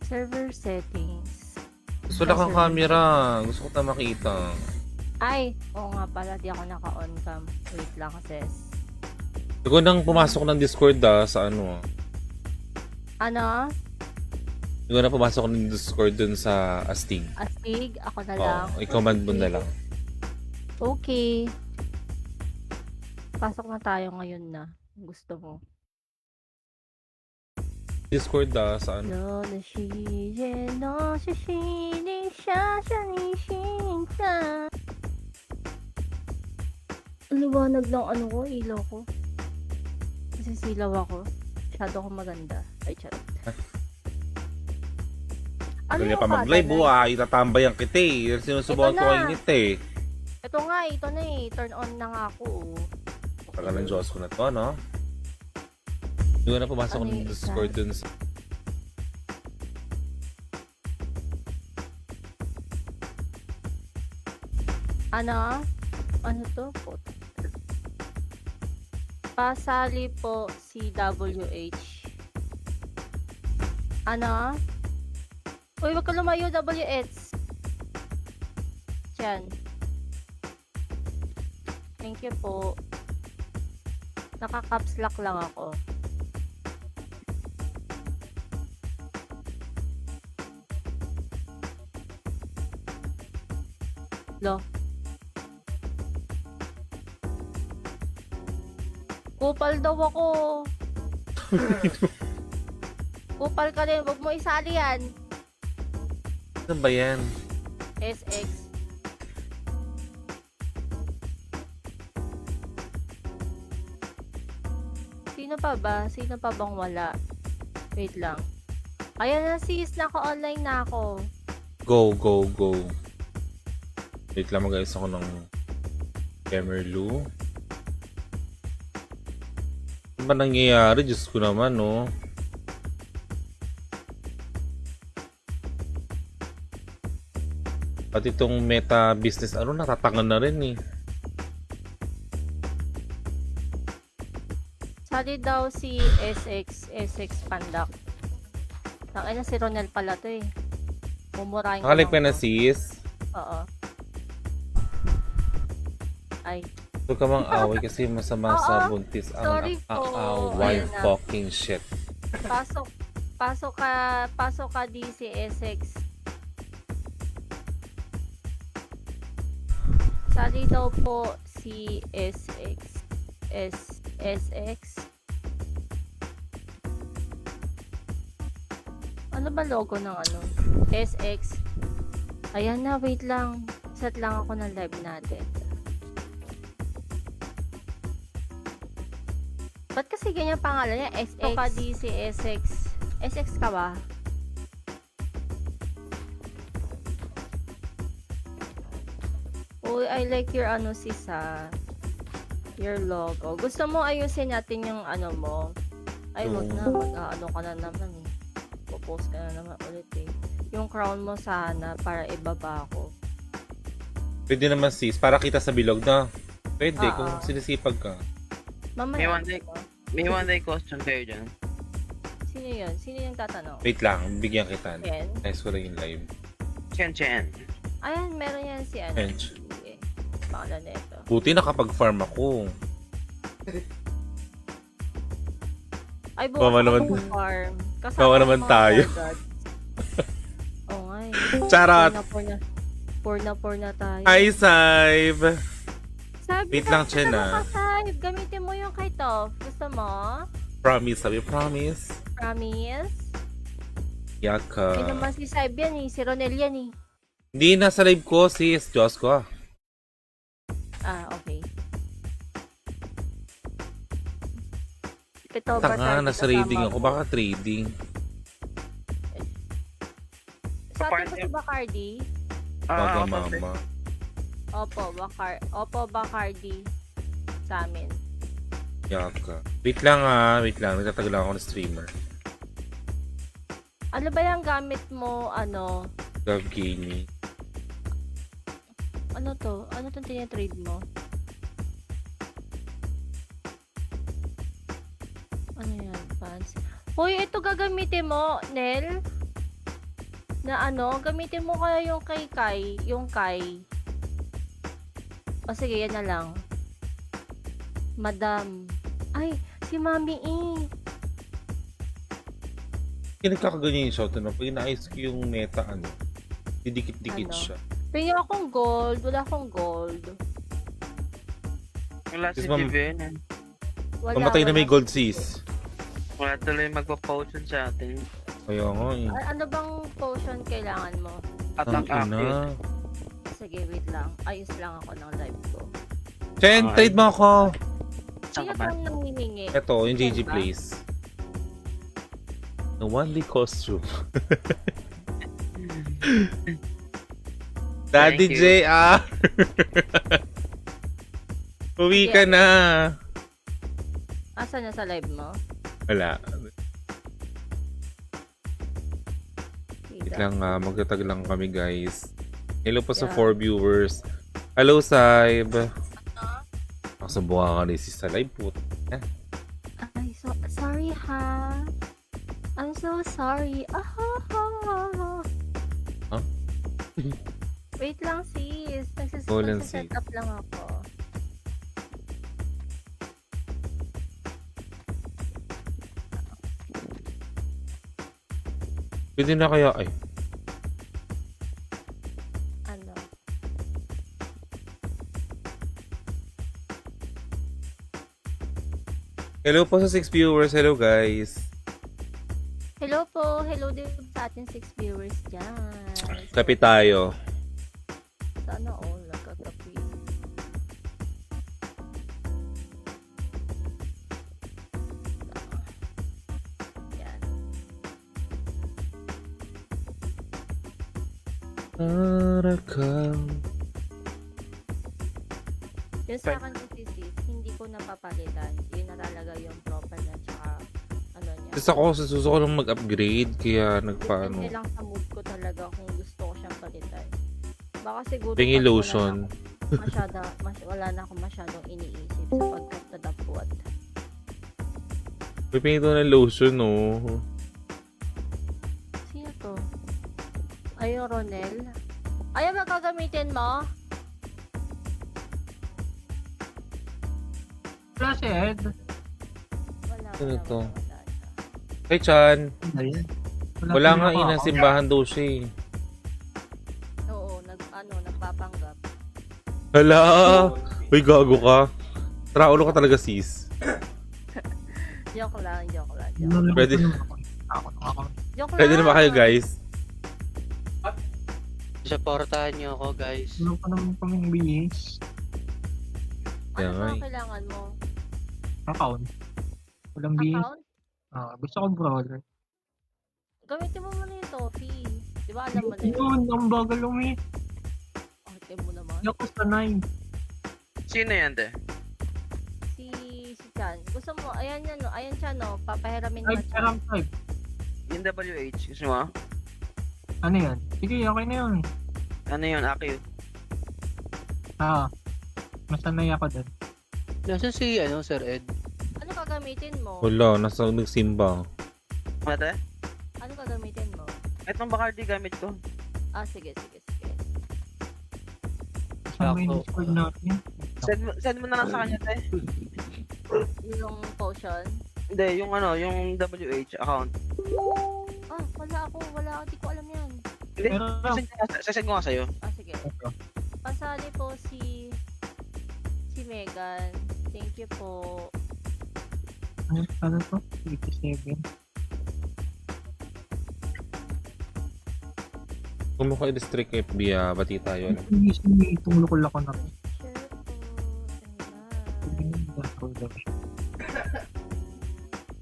Server settings. Gusto lang kang camera. Gusto ko na makita. Ay, oo nga pala, di ako naka-on cam. Wait lang, sis. Hindi ko nang pumasok ng Discord sa ano. Ano? Hindi ko na pumasok ng Discord dun sa Astig. Astig? Ako na lang. I-command mo na lang. Okay. Pasok na tayo ngayon na. Gusto mo. Discord sa ano. 我的世界都是虚拟，想象你心脏。Ang liwanag ng ano ko, ilaw ko. Nasisilaw ako. Masyado ko maganda. Ay, charot. Ano yung pa mag-live itatambayan kita eh. Sinusubukan Ito ko na. kayo nito eh. Ito nga, ito na eh. Turn on na nga ako. Tagal ng Diyos ko na to, no? Hindi ko na pumasok Ano ng yung Discord isa? dun sa... Ano? Ano to? Pasali po si WH. Ano? Uy, wag ka lumayo, WH. Diyan. Thank you po. Naka-caps lock lang ako. Lo. Kupal daw ako. Kupal ka din. Huwag mo isali yan. Ano ba yan? SX. Sino pa ba? Sino pa bang wala? Wait lang. Ayan na sis, naka-online na ako. Go, go, go. Wait lang mag-ayos ako ng Kemerlu. Ano ba nangyayari? Diyos ko naman, no? At itong meta business, natatangan na rin eh. Sali daw si SX Pandak. Nakay na si Ronel pala to eh. Mumurahin ko Nakalik lang na to. sis. Oo. Ay. Huwag ka mang away kasi masama sa Oo. buntis. Sorry po. Why Ayan na. fucking shit. Pasok ka DC SX. Sali daw po si SX. Ano ba logo ng ano? SX. Ayan na, wait lang. Set lang ako ng live natin. Ba't kasi ganyan pangalan niya? SX. Ka DC SX. SX ka ba? Uy, I like your ano sis your logo. Gusto mo ayusin natin yung ano mo? Ay, wag na. Mag-ano ka na naman eh. Popost ka na naman ulit eh. Yung crown mo sana para ibaba ko. Pwede naman sis, para kita sa bilog na. Pwede Oo. kung sinisipag ka. Mamaya. May one day question kayo dyan. Sino yun? Sino yung tatanong? Wait lang, bigyan kita. Ken? Nice ko lang yung live. Chen. Ayan, meron yan si ano. Bench. Sige. Pangalan na ito. Buti nakapag-farm ako. Ay, bukas Kawawa ako naman. farm. Kasama Kawawa yung naman mga tayo. guards. Oo nga eh. Charot! Pour na tayo. Hi, Saib! Sabi Wait lang, Chen, Sahib, gamitin mo yung kay Toph. Gusto mo? Promise, sabi, promise. Promise? Yaka. Ay naman si Sahib yan eh. Si Ronel yan eh. Hindi, nasa live ko, sis. Diyos ko. Ah, okay. Ito ba Tanga, tayo nasa kasama trading ako. mo? Baka trading. Sa atin ba si Bacardi? Baga mama. Opo, Bacardi. Sa amin. Yaka. Wait lang. Nagtatagal lang ako ng streamer. Ano ba yung gamit mo, ano? Gov Gaming. Ano to? Ano itong tinatrade mo? Ano yan? Fans? Hoy, ito gagamitin mo, Nel? Na ano, gamitin mo kaya yung kay Kai, yung Kai. O sige, yan na lang. Madam. Ay, si Mami E. Kinagkakaganyan yung shot, ano? Pag inaayos ko yung meta, ano? Didikit-dikit Ano? siya. Pero akong gold, wala akong gold. Wala si Yes, ma'am. Jiven eh. Wala, Mamatay na wala may si gold Vivian. sis. Wala tuloy magpa-potion sa atin. Kaya nga eh. Ano bang potion kailangan mo? Attack Ang acute. ina. Sige, wait lang. Ayos lang ako ng live ko. Chen, Okay. trade mo ako! Saan Sino ka ba? tong nangihingi? Ito, yung Chen GG ba? Place. The one-day costume. Daddy Thank you. JR! Uwi ka Yeah. na! Asa na sa live mo? Wala. Wait lang nga, magtatag lang kami guys. Hello po sa Yeah. 4 viewers. Hello, Saib. Nakasubukan ka rin sis sa live po. Ay, sorry ha. I'm so sorry. Huh? Wait lang sis. Go lang, Nagsiset sis. up lang ako. Pwede na kaya ay. Ano? Hello po sa 6 viewers. Hello guys. Hello po. Hello din sa ating 6 viewers dyan. Kape tayo. Sana all nagkakapi. Yan. Para kang... Yung sa akin kasi sis, hindi ko napapalitan. Yun na talaga yung proper na tsaka ano niya. Kasi ako, sa suso ko lang mag-upgrade. Kaya nagpaano. Depende lang sa mood ko talaga kung gusto ko siyang palitan. Baka siguro Pingi pag lotion. wala na akong masyadong iniisip sapagkat tadapuat. May ito ng lotion, no? Sino to? Ayun, Ronel. Ayaw ba gagamitin mo? Wala si Ed. Wala, Sino to? wala siya. Hey, Chan. Ayun. Wala nga pa inang ako. simbahan daw siya eh. Oo, nagpapanggap. Hala! Uy, gago ka. Traulo ka talaga, sis. Joke lang. Nalulungkot Pwede- naman ako. Ako. Joke Pwede lang. na ba kayo, guys? Supportahan niyo ako, guys. Wala pa naman kaming bihis. Kaya Ano nga ba eh. kailangan mo? Account. Walang bihis. Account? Gusto ko brawler. Gamitin mo muna yung Toffee. Di ba alam mo na yun? Yun, ang bagal umi. Okay mo naman. Hindi ako sanay. Sino yan, de? Si Chan. Gusto mo, ayan yan, no? Ayan siya, no? Papahiramin mo Ay, siya. parang type. Yung WH, gusto mo? Ano yan? Sige, okay na yun. Ano yun, acute? Masanay ako dun. Nasaan si, Sir Ed? Ano gagamitin mo? Wala, nasa nagsimba. Ano, de? Ano gagamitin mo? Itong Bacardi gamit ko. Sige. Saan ba yung Ako. Discord natin? Send mo na lang sa kanya, de. Yung potion? Hindi, yung yung WH account. Wala. Di ko alam yan. Hindi, Pero, sasend ko nga sa'yo. Sige. ito. Pasali po si Megan. Thank you po. Ano to? 87. Kung mo kayo district FB, bati tayo. Hindi, tumulukol ako na. Share po.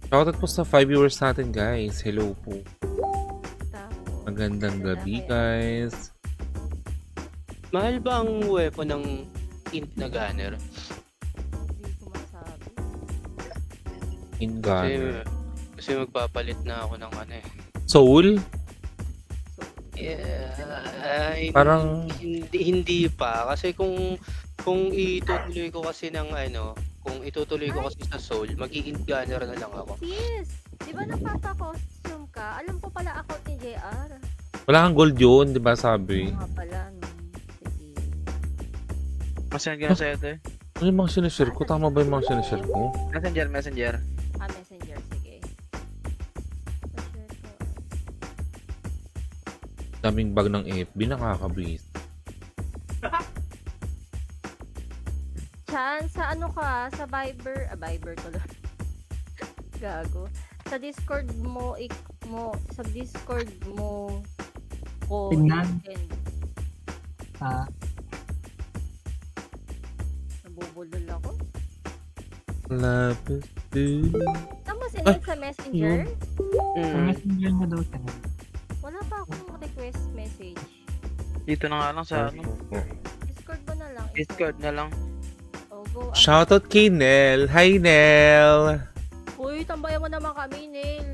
Shoutout po sa 5 viewers natin, guys. Hello po. Tapos, Magandang gabi, guys. Mahal ba ang weapon ng int na gunner? Hindi ko masabi. In Kasi, God. kasi magpapalit na ako ng Soul? Ay, Parang- hindi pa kasi kung itutuloy ko kasi kung itutuloy ko kasi sa soul, magi-int gunner na lang ako. Sis, di ba nagpapa-costume ka? Alam ko pala ako ni JR. Wala kang gold yun, di ba sabi? Nga pala, no. Sige. Masaya gano'n sa'yo, te. Ano yung mga sinishare ko? Tama ba yung mga sinishare ko? Messenger. Messenger, sige. Daming bag ng FB, nakakabis. Chan, sa ano ka? Sa Viber? Viber tuloy. Gago. Sa Discord mo, sa Discord mo, ko, Tingnan. send. Ah, Nabubulol ako. Lapis din. Tama send sa Messenger? sa messenger mo daw siya. Wala pa akong request message. Dito na nga lang sa ano. Discord mo na lang. ito. Discord na lang. Oh, go. Shoutout kay Nel. Hi, Nel! Uy, tambayan mo naman kami, Neil.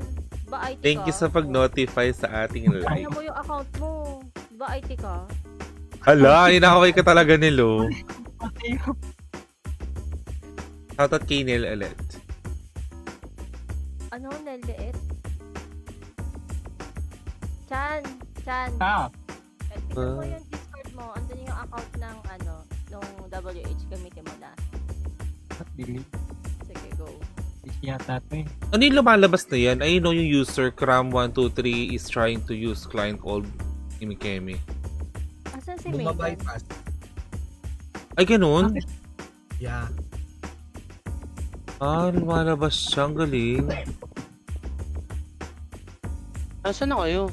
Ba IT Thank you ka? sa pag-notify sa ating live. Alam mo yung account mo. Ba IT ka? Hala, inakaway ka talaga, Nelo. Shoutout kay Nel ulit. Ano, Neil Deet? Chan. Ah, Tignan mo yung Discord mo. Andun yung account ng nung WH. Gamitin mo na. delete. Sige, go. Yata ito eh. Ano yung lumalabas na yan? I know yung user Cram123 is trying to use client called Imikemi. Asan si Megan? Bypass. Ay, ganun? Yeah. Ah, lumalabas siya. Ang galing. Nasaan na kayo?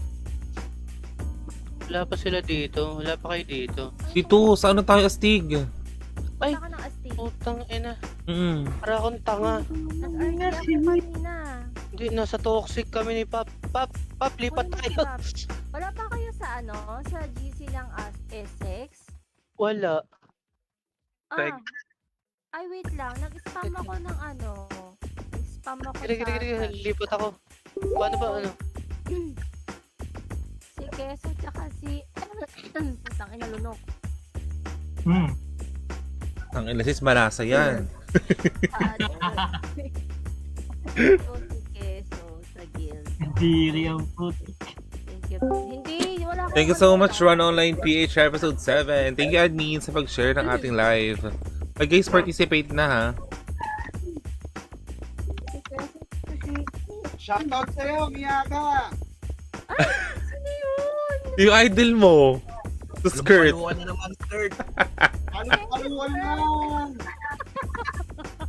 Wala pa sila dito. Wala pa kayo dito. Dito, saan na tayo astig? Ay! Punta ka ng Asti. Putang ina. Para akong tanga. Nag-RP ako kanina. Hindi, nasa toxic kami ni Pap. Pap, lipat Uy, tayo. Pap. Wala pa kayo sa sa GC ng Essex? Wala. Peg. Ay, wait lang. Nag-spam ako ng Nag-spam ako Gire, lipat ako. Paano ba ano? Si Keso tsaka si... Putang ina lunok. Ang ilasis, malasa yan. Si Keso sa guild. Diri ang puti. Thank you. Hindi, wala akong Thank you so much, contact. Run Online PH Episode 7. Thank you, admin, sa pag-share ng ating live. Pag guys, participate na, ha? Si Keso kasi... Shoutout sa'yo, Miyaga! Sino yun? Yung idol mo. Sa skirt. Lumaluan na naman, skirt. Paluan lang!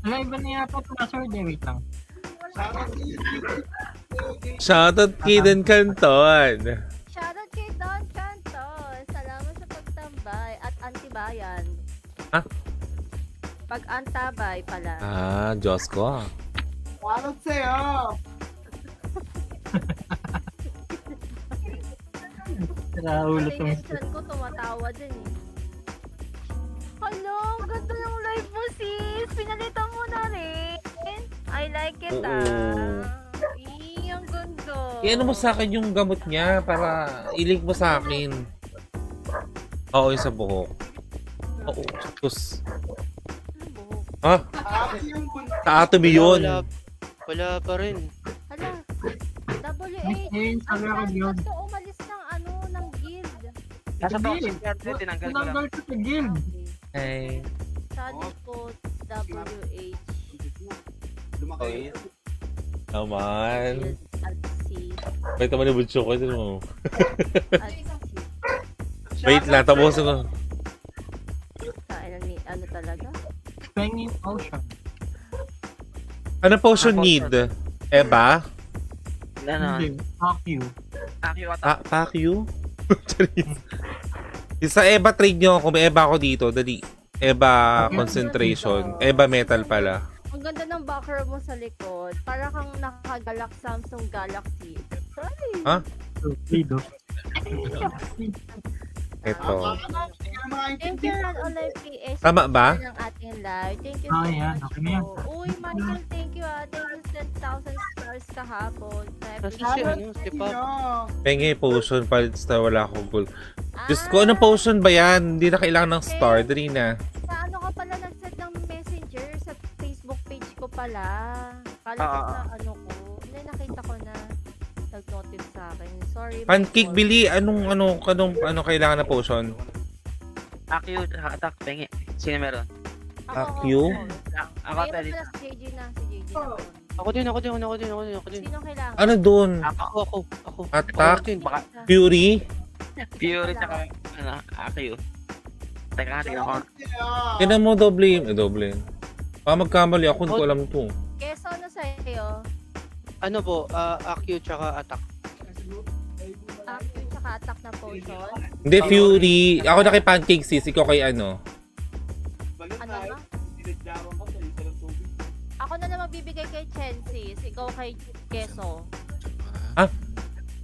Wala iba na yata ito na sword eh. Wait lang. Shoutout sa'yo. Shoutout kay Dan Canton. Shoutout kay Don Cantos. Salamat sa pagtambay at antibayan. Ah? Pag-antabay pala. Ah, Diyos ko. Shoutout sa'yo! Raulo Kasi tong yung chan ko tumatawa din eh. Hello, ganda yung live mo sis. Pinalitan mo na rin. I like it ang ganda. I-ano mo sa akin yung gamot niya para i-link mo sa akin. Oo, yung sa buhok. Oo, tapos... Ano buhok? Ha? Happy yung buntis. Sa atomy yun. Wala pa rin. Hala, WH. Ayun, Ang sabi ako chan yun. ko umalis ng guild. Nasa Hindi. toxic yan, te. Tinanggal ko lang. Tinanggal ko sa guild. Ay. Sali po WH. Lumaki. Naman. Guild at C. Wait naman yung bunso ko. Ito mo. At C. Wait lang, tapusin ko. Ano talaga? Penguin Ocean. Ano potion need? Eba? Ano? Hindi. Fuck you. Akyo ata. Pack you? Yung sa Eba trade nyo ako. May Eba ako dito. Dali. Eba concentration. Eba metal pala. Ang ganda ng backer mo sa likod. Para kang nakagalak Samsung Galaxy. Sorry. Ha? Lido. Ito. Thank you, Ran Online PS. Tama ba? Ng ating live. Thank you so Ah, yan. much Okay na yan. po. Uy, Michael, thank you Thank you 10,000 stars kahapon. Kasi si ano, si Pap. Pengi potion palit na wala akong gold. Diyos ko, anong potion ba yan? Hindi na kailangan ng star. Dali na. Sa ano ka pala nag-set ng messenger sa Facebook page ko pala. Kala ko Ah. sa ano ko. Hindi, nakita ko na nag-notif sa akin. Sorry. Pancake, Michael. Billy. Anong kailangan na potion? Akio, attack, pengi. Sino meron? Akio? Ako, Ayun pwede. pala si JJ na. Si JJ na. Ako din. Sino kailangan? Ano dun? Ako. Attack? Ako din. Baka Fury? Fury tsaka, Akio. Teka, tingnan ko. Tinan mo, doble. Doble. Baka magkamali ako, hindi ko alam to. Keso, ano sa'yo? Ano po, Akio tsaka attack. Active tsaka attack na potion. Hindi, Fury. Ako na kay Pancake, sis. Ikaw kay ano? Ano na? Ako na lang magbibigay kay Chensis. Ikaw kay Keso.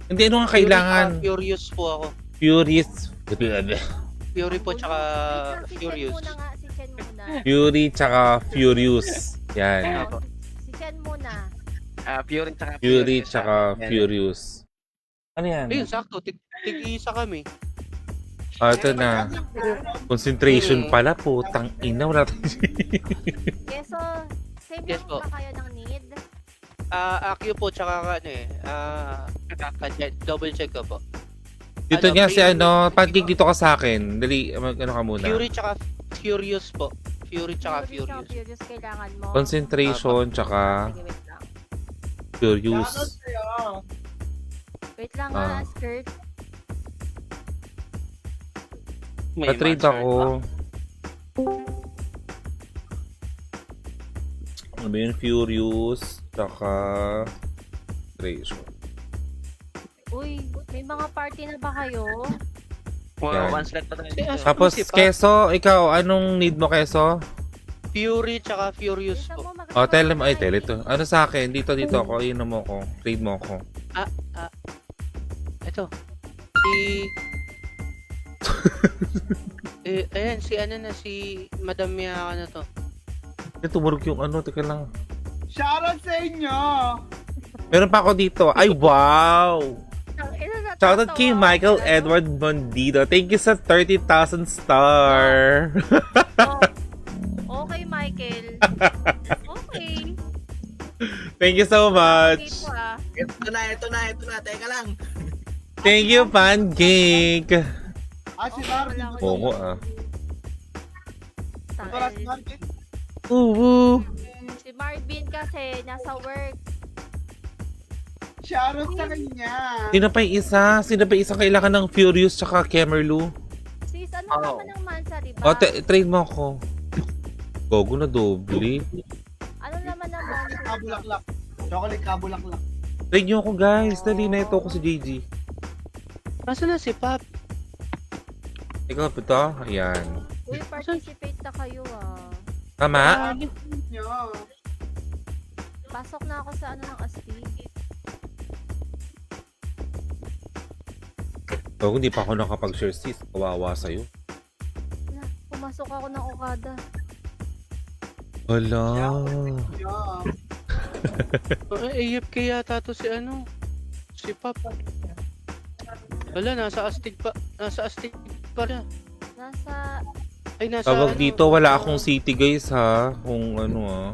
Hindi, ano nga kailangan? Furious po ako. Furious. Fury po tsaka Si Chen Furious. muna nga. Si Chen muna. Fury tsaka Furious. Yan. Oo. Si Chen muna. Fury tsaka Fury tsaka Yan. Furious. Ano yan? Ayun, sakto. Tig-isa kami. Ito na. Concentration pala po. Tang ina. Wala tayong Keso, save Yes lang po. ba kayo ng need? Akio po tsaka double check ko po. Dito Ano, nga si Fury- ano. Pancake dito ka sa akin. Dali. Ano ka muna? Fury tsaka Furious po. Fury tsaka Fury tsaka Furious. Furious kailangan mo. Concentration tsaka Sige, wait lang. Furious. Wait lang Ah. nga, skirt. May Pa-trade monster. ako. Ano ba yun? Furious. Tsaka Concentration. Uy, may mga party na ba kayo? Yan. One slot pa tayo. Tapos, Keso, ikaw, anong need mo, Keso? Fury tsaka Furious Bilisan po. mo, mag- O, tell mo, tell ito. Ano sa akin? Dito ako. Ayun mo ko. Trade mo ako. Ito. Ayan, si Madam Mia na to. Tumurog yung ano. Teka lang. Shoutout sa inyo! Meron pa ako dito. Ay, wow! Ina na, Shoutout kay tatawa. Michael Edward Bondido. Thank you sa 30,000 star. Oh, okay, Michael. Okay. Thank you so much. Dito ah. Ito na. Teka lang. Thank you, Pancake. Si Marvin. Oo ah. Ito si Marvin. Uwu. Si Marvin kasi nasa work. Shoutout sa kanya. Sino pa yung isa? Sino pa yung isa kailangan ng Furious tsaka Kemerlu? Sis, ano Oh. naman ang mansa, di ba? O, trade mo ako. Gogo na doble. Ano naman ang mansa? Kabulaklak. Chocolate kabulaklak. Trade nyo ako, guys. Dali na ito ako si JG. Nasaan na si Pop? Ikaw po to? Ayan. Uy, participate na kayo ah. Tama? Nyo. Pasok na ako sa ano ng astig. Gogo, hindi pa ako nakapag-share sis. Kawawa sa'yo. Wala, pumasok ako ng Okada. Wala. Nyo. AFK yata to si ano. Si Pop. Wala, nasa astig pa na. Nasa Ay, nasa Tawag ano, dito, wala akong city guys ha. Kung ano ah.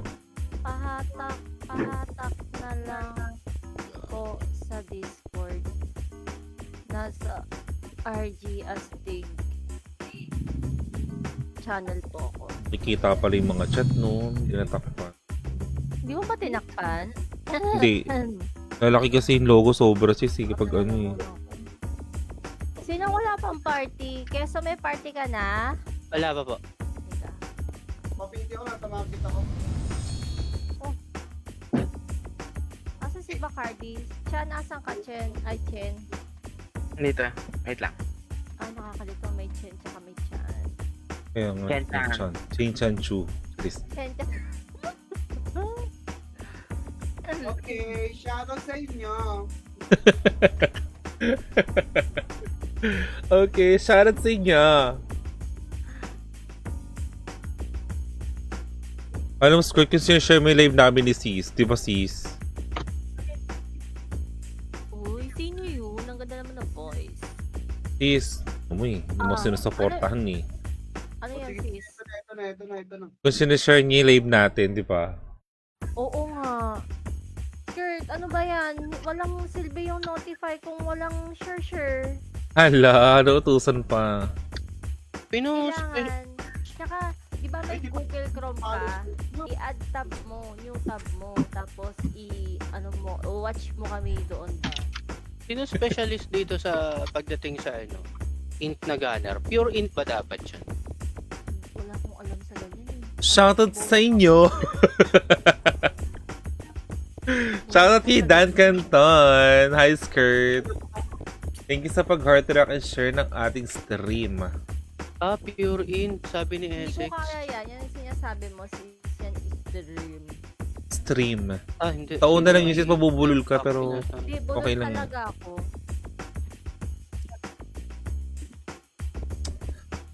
pahatak na lang po sa Discord. Nasa RG Astig channel po ako. Nakikita pala yung mga chat no. Hindi natakpan. Di mo ba tinakpan? Hindi. Lalaki kasi yung logo sobra sis. Sige pag ano eh. Sino wala pang party? Keso may party ka na? Wala pa po. Teka. Mapiti ako na tumapit ako. Asa si Bacardi? Chan, asan ka, Chen? Ay, Chen. Dito. Wait lang. Nakakalito. May Chen, tsaka may Chan. Kaya nga. Chen-chan. Chen-chan. Chen-chan Chu. Chris. Chen, Chen. Okay, shoutout sa inyo. Okay, shoutout sa inyo. Alam mo, Squirt, kung sinashare mo yung live namin ni Sis. Di ba, Sis? Uy, sino yun? Ang ganda naman ng voice. Sis, hindi mo sinusuportahan eh. Ano yan, sis? Ito na. Kung sinashare niya yung live natin, di ba? Oo nga. Skirt, Kurt, ano ba yan? Walang silbi yung notify kung walang share. Hala, nautusan pa. Kailangan. Tsaka, di ba may Google Chrome ka? I-add tab mo, new tab mo, tapos watch mo kami doon ba? Sino specialist dito sa pagdating sa int na gunner? Pure int ba dapat siya? Wala akong alam sa ganyan eh. Shoutout sa inyo. Shoutout kay Dan Canton. Hi, Skirt. Thank you sa pag-heart rock and share ng ating stream. Pure int, sabi ni Hindi Essex. ko kaya yan. Yan ang sinasabi mo, yan is the dream. Stream. Hindi. Taon na lang yun, sis, mabubulol ka, pero Hindi, bulol okay lang yun. talaga ako.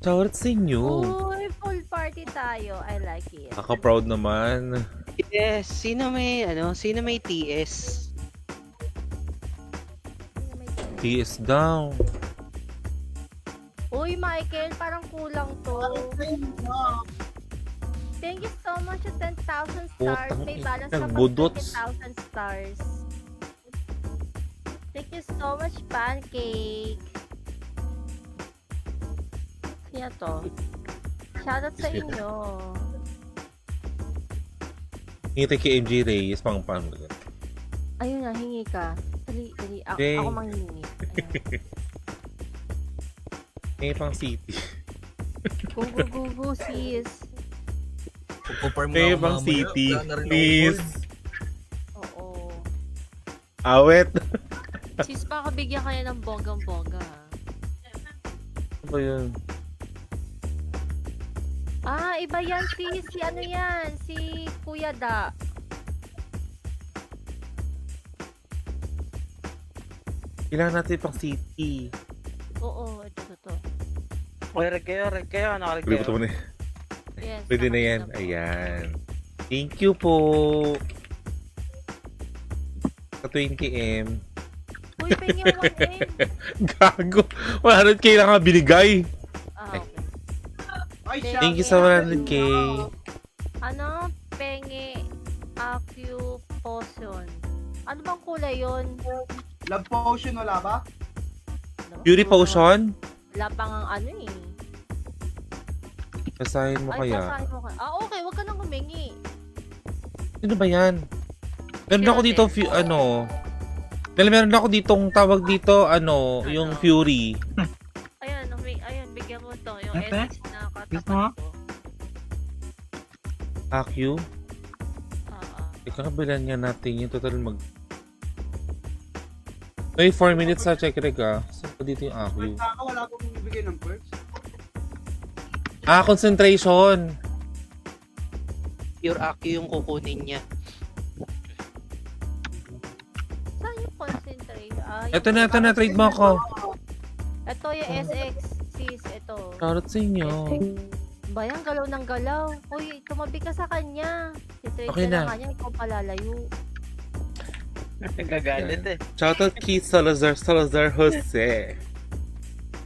Shoutout sa inyo. Uy, full party tayo. I like it. Kaka-proud naman. Yes, sino may TS? TS down. Uy, Michael, parang kulang to. Thank you so much to 10,000 stars. Putang May ina, balance ka pag nagbudots. 20,000 stars. Thank you so much, Pancake. Sino to? Shoutout sa inyo. Hingitay kay MJ Reyes, pang Ayun na, hingi ka. Dali. Jay. Ako manghingi. Ayan. Hingi pang city. Go, sis. Pupuperm Hingi nga ako pang mamaya. city. Wala na rin ako Please. gold. Oo. Awet. Sis, baka bigyan ka niya ng bonggang-bongga. Ano ba yun? Iba yan si ano yan, si Kuya Da. Kailangan natin pang city. Oo, ito. Okay, reg kayo. Ano, reg Pwede kayo? mo na. Yes. Pwede na yan. nakakita po. Ayan. Thank you po. Sa 20M. Uy, pengi 1M. Gago. 100k lang nga binigay. Okay. Ay, Pengi, Thank you sa 100k. Ano? Pengi Potion. Ano bang kulay yun? Love potion, wala ba? Beauty potion? Wala pang ang ano eh. Basahin mo Ay, kaya. basahin mo ka. Okay, wag ka nang humingi. Sino ba yan? Meron ako dito, meron ako ditong tawag dito, yung Fury. Ayan, bigyan mo to. Yung Ate? edits na Gusto mo? katapat ko. Akyu. Oo. Ikakabilan nga natin yung total May 4 minutes sa check reg Saan pa dito yung Akyu? Wala akong bibigay ng perks. Concentration. Pure Aki yung kukunin niya. Saan yung concentration? Ito na, trade mo ako. Ito yung SX. Sis, ito. Shoutout sa inyo. Bayang galaw ng galaw. Uy, tumabi ka sa kanya. Si-trade Okay na na. nga niya, ikaw palalayo. Nagagalit eh. Shoutout kay Salazar Jose.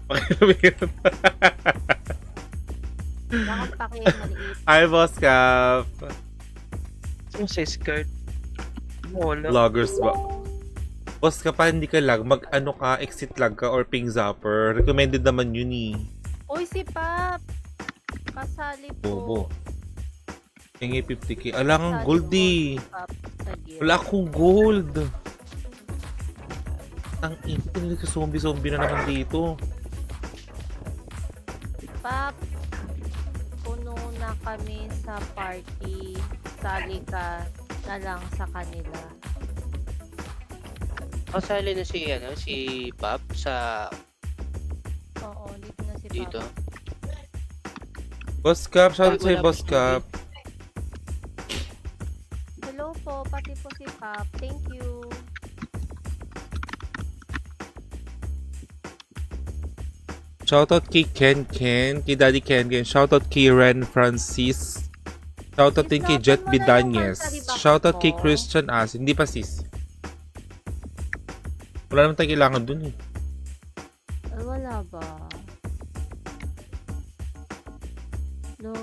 Pakilamig. Bakit maliit? Hi, Boss Cap. Yung sa skirt. Wala. Vloggers ba? Boss Cap, pa hindi ka lag. Mag-ano ka, exit lag ka or ping zapper. Recommended naman yun eh. Uy, si Pap! Kasali po. Bobo. Hingi 50k. Alang Kasali gold po eh. si Pap sa gear. Wala akong gold. Ang ina, zombie na naman dito. Pap, puno na kami sa party. Sali ka na lang sa kanila. Kasali na si Pap sa Oo, dito na si Pap. dito. Boss Cap, shoutout Ay, sa'yo, wala Boss pa Cap. Hello po, pati po si Pap. Thank you. Shoutout kay Ken, kay Daddy Ken. Shoutout kay Ren Francis. Shoutout din kay Jet Sis, natin mo na yung Bidanyes. monthly box Shoutout ko. kay Christian As. Hindi pa sis. Wala naman tayo kailangan dun eh. Ay, wala ba? No.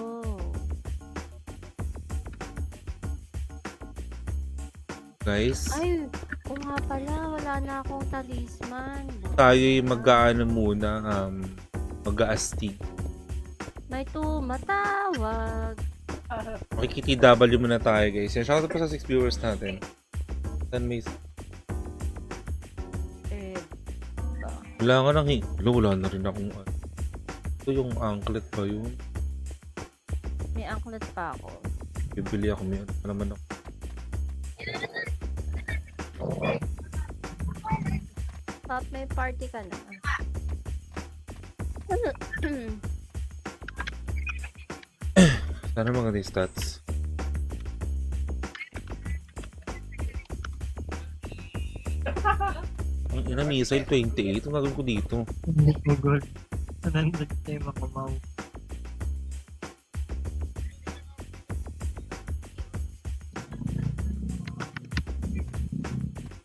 Guys, Ay, oo nga pala, wala na akong talisman. tayo'y mag-aano muna, mag-aastig. May tumatawag. Makikitw muna tayo guys. Yan, shoutout pa sa 6 viewers natin. Saan may... Eh, ba? Wala nga nang wala na rin akong ano. Ito yung anklet ba yun? May angklet pa ako. Bibili ako may ano pa naman ako. Pop, may party ka na. Sana mga day stats. Ang ina, missile 28. Ang gagawin ko dito. Hindi ko gold. 100 tayo makamaw.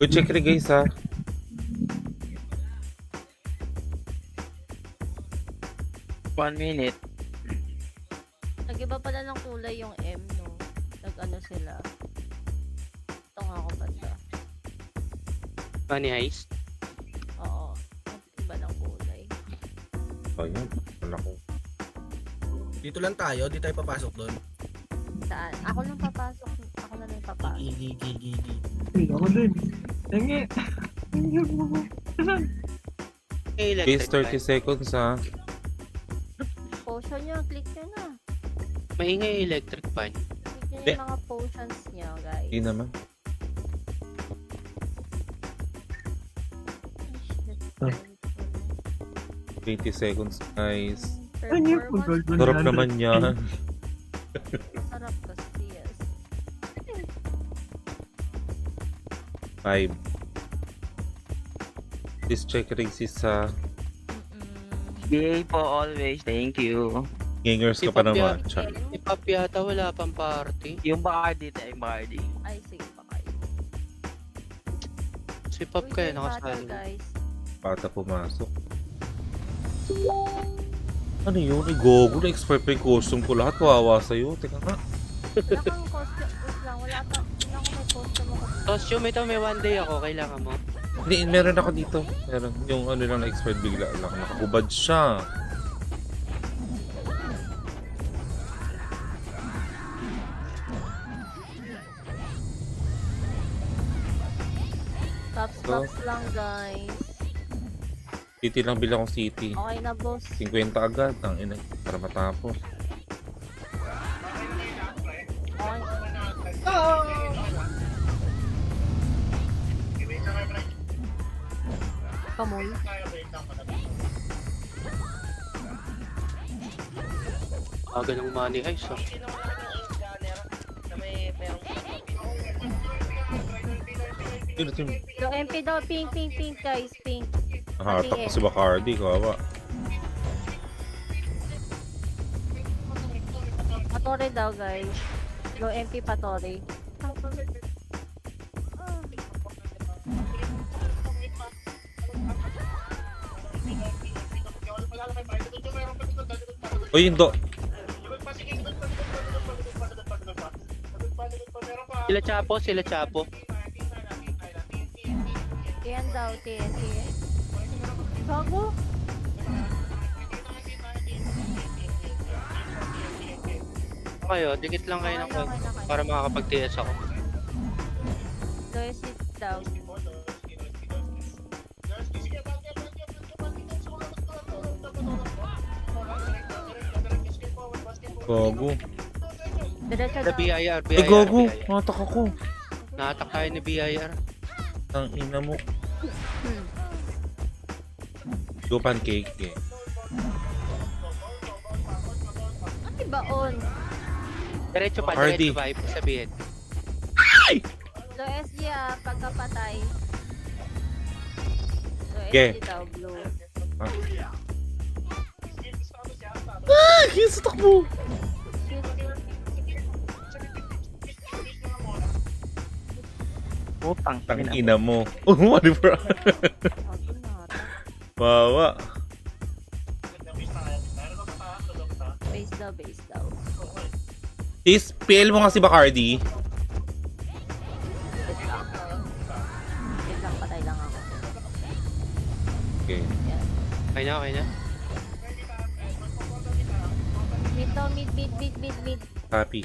Go check rin guys ha. One minute. Nag-iba pala ng kulay yung M, no? Nag-ano sila. Ito nga ako banda. Money heist. Oo. Nag-iba ng kulay. Ayun. Wala ko. Dito lang tayo, di tayo papasok doon. Saan? Ako lang papasok. Ako na lang papasok. Gigi. Ay, ako din. Tangi. Guys, 30 seconds ha. Potion nyo, click nyo na. Maingay electric fan. Click nyo na Hindi. yung mga potions nyo, guys. Hindi naman. Ay, shit. 20 seconds guys. Ano yung gold? Sarap naman yan. Sarap kasi, yes. 5. Please check Rexis sa Yay po always. Thank you. gangers ka pa naman. Char. Si Pop yata wala pang party. Yung Bacardi tayo, yung Bacardi. Ay, sige pa kayo. Si Pop Uy, kaya may bata, nakasali. guys. Bata pumasok. Ano yun? Ay, gogo na expert pa yung costume ko. Lahat wawa sa'yo. Teka nga. Wala kang costume. Wait lang, wala akong may costume ako. Costume ito, may one day ako. Kailangan mo. Hindi, meron ako dito. Meron. Yung ano lang na-expert bigla lang. Nakakubad siya. Tops lang, guys. City lang bilang kong city. Okay na, boss. 50 agad. Ang ina. Para matapos. Okay. Kamoy. Aga ng money heist. Ah. Sino ito? Yung MP daw, pink, guys. Pink. Nakahatak ko si Bacardi. Kawawa. Patore daw, guys. Yung MP patore. Uy, yung do. Sila Chapo. Yan daw, TNT. Bago? Kayo, dikit lang kayo ng Okay na kayo. para makakapag-TS ako. Guys, sit down. Gogo. Diretso Sa daw. BIR. Ay, gogo. Natak ako. Nakatak tayo ni BIR. Ang ina mo. Go pancake eh. Ay, baon. Diretso pa, Hardy. diretso pa. Ibig sabihin. Lo SG pagkapatay. Lo Okay. SG daw, blue. Yes, takbo. Putang Ang ina. ina mo. Oh, whatever. Bago na. Wawa. Base daw. Tis, PL mo nga si Bacardi. Yan. Okay na, okay na. Mid daw, mid. Happy.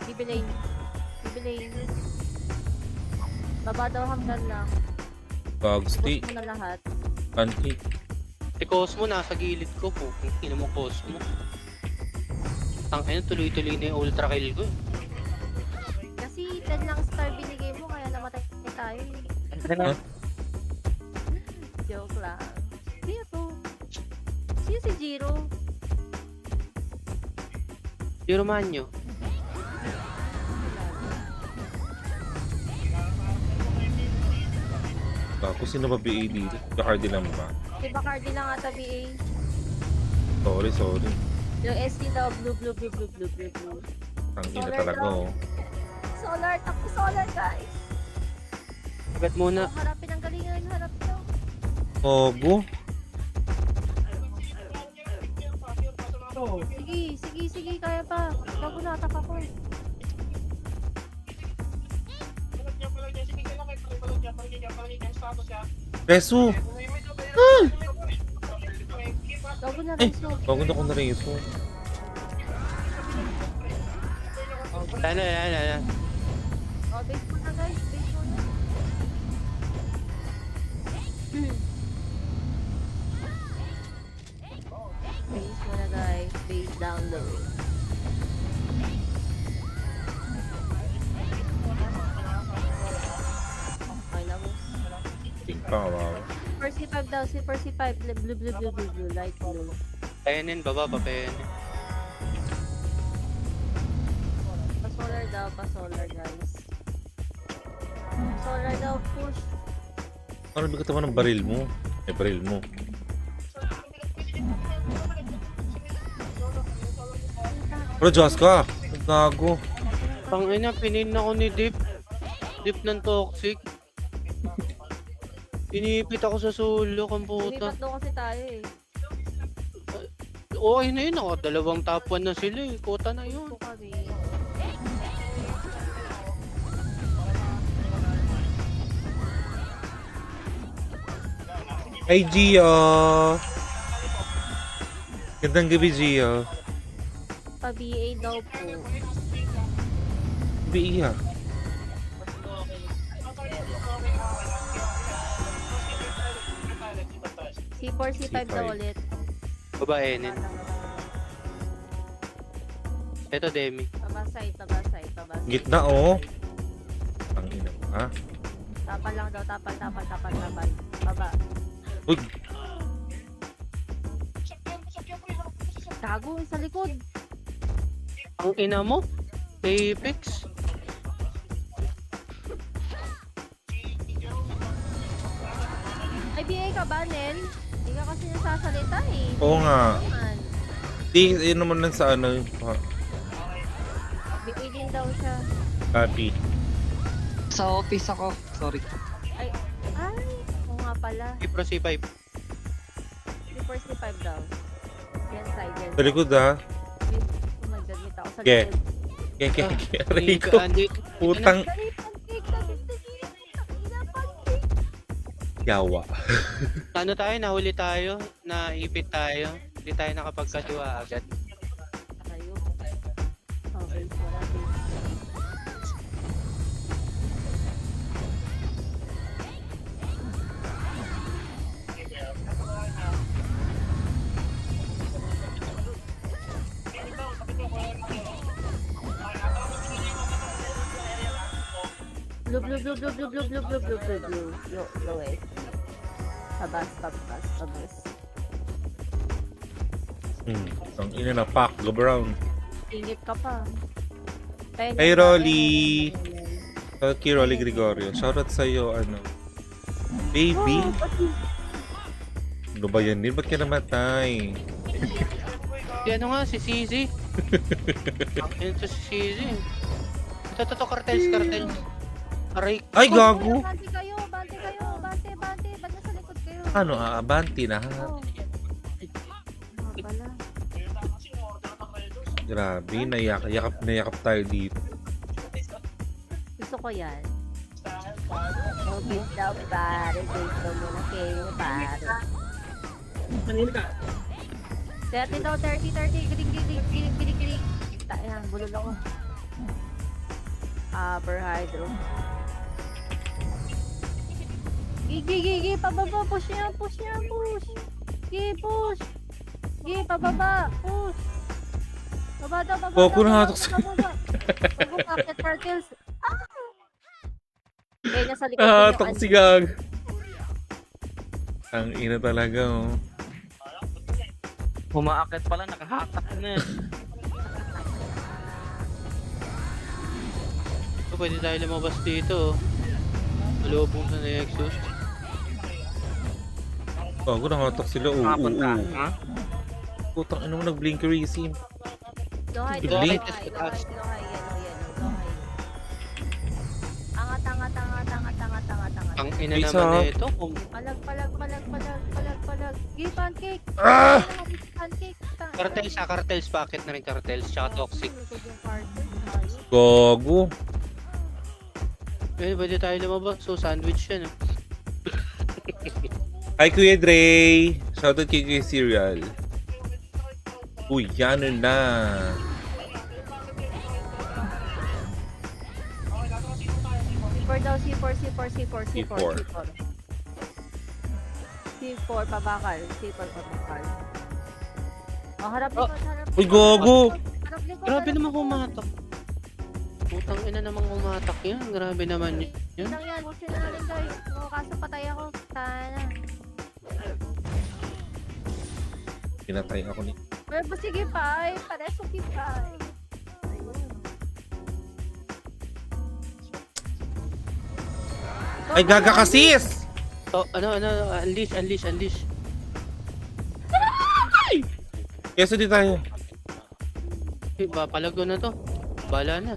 Bibilane. Baba daw hanggang lang. Gagsti. Ubus mo na lahat. Anti. Si Cosmo nasa gilid ko po. Tingnan mo Cosmo. Tangina, tuloy-tuloy na yung ultra kill ko. Kasi 10 lang star binigay mo, kaya namatay tayo. Huh? Joke lang. Sino to? Sino si Jiro? Yung Romanyo. Ako sino ba BA dito? Bacardi lang ba? Si Bacardi lang ata BA. Sorry. Yung SC daw, blue. Ang ina Solar talaga daw. oh. Solar, takbo solar guys. Agad muna. Harapin ang galingan, harap daw. Ogo. Sige, kaya pa. Bago natak ako. Peso! Bago na Eh, rin so. Bagod ako na rin ito. Yan. Oh, base mo na guys, base mo na. Base mo na guys, base down low. Okay na mo. Ting pa, wow. Super C5 daw, Super C5. Blue, light blue. Payanin, baba, papayanin. Pa-solar daw, pa-solar guys. Solar daw, push. Ano bigat naman ng baril mo? Baril mo. Pero Diyos ka! Gago. Tangina, pinin ako ni Dip. Dip ng toxic. Pinipit ako sa solo, kamputa. Lumipat daw kasi tayo eh. Okay na yun, dalawang top 1 na sila eh. Kota na yun. Ito kami. Hey Gio! Gandang gabi Gio. Pa-BA daw po. BA ha. C4, C5 daw ulit. Babayanin. Ito, Demi. Tabasay. Gitna oh. Ang ina mo ha. Tapal lang daw, tapal. Baba. Uy! Gago, sa likod. Ang ina mo? Apex? Ay, BA ka ba, Nel? Hindi ka kasi nasasalita eh. Oo nga. Naman. Di, yun naman lang sa ano. BA din daw siya. Happy. Sa office ako. Sorry. Ay, oo nga pala. Pro C5. Super C5 daw. Yan side, yan. Sa likod ha. Oh my God, wait ako sa Yeah. likod. Kaya Rico. Putang Dali, pancake, pancake. yawa. Ano tayo, nahuli tayo, naipit tayo. Hindi tayo nakapagkadiwa agad. Tayo. Okay, wala din. Blue. Lowest. Tabas. Ang ina na pack. Go brown. Ingit ka pa. Tayo Hey, na- Rolly. Okay, Rolly Gregorio. Shoutout sa'yo, ano. Baby. Oh, pati. Ano ba yan din? Ba't ka namatay? Si ano nga, si CZ. Ito si CZ. Ito, cartels. Aray. Ay, gago! Bante kayo. Bante. Ba't nasa likod kayo? Ano, abanti na. Oh. Pala. Grabe, nayakap tayo dito. Gusto ko yan. Base daw, pare. Base daw muna kayo, pare. Kanina ka. 30 daw, 30. Giling. Ayan, bulol ako. Upper hydro. Gigi, pababa. Push niya. Gigi, push. Gigi, pababa. Push. Baba daw. Goku nahatak sa- Goku, pocket turtles. Okay, nasa likod Ah, din si Gag. Ang ina talaga, oh. Umaakit pala, nakahatak na. So, pwede tayo lumabas dito. Malubong sa Nexus. Gago, nakatak sila. Makapunta. Oo. Ha? Putang ina mo, nag-blinkery sim. Lohay, Blink. yellow. Angat. Ang ina Isa. naman nito. Palag. Gigi, pancake. Ah! Pancake. Cartels, packet na rin cartels, tsaka toxic. Gago. Pwede tayo lumabas. So, sandwich yan. Hi, Kuya Dre. Shoutout kay Kuya Cereal. Uy, yan na. C4 daw, C4. C4. C4, pabakal. Oh, harap likod. Uy, gago. Harap likod. Grabe naman kumatak. Putang ina namang kumatak yan. Grabe naman yun. Lang yan, huwag sinungaling guys. Oo, kaso patay ako. Sana. Pinatay ako ni. Pero sige pa, pareso kita. Ay, gaga ka, sis! Oh, unleash. Keso di tayo. Papalago na to. Bala na.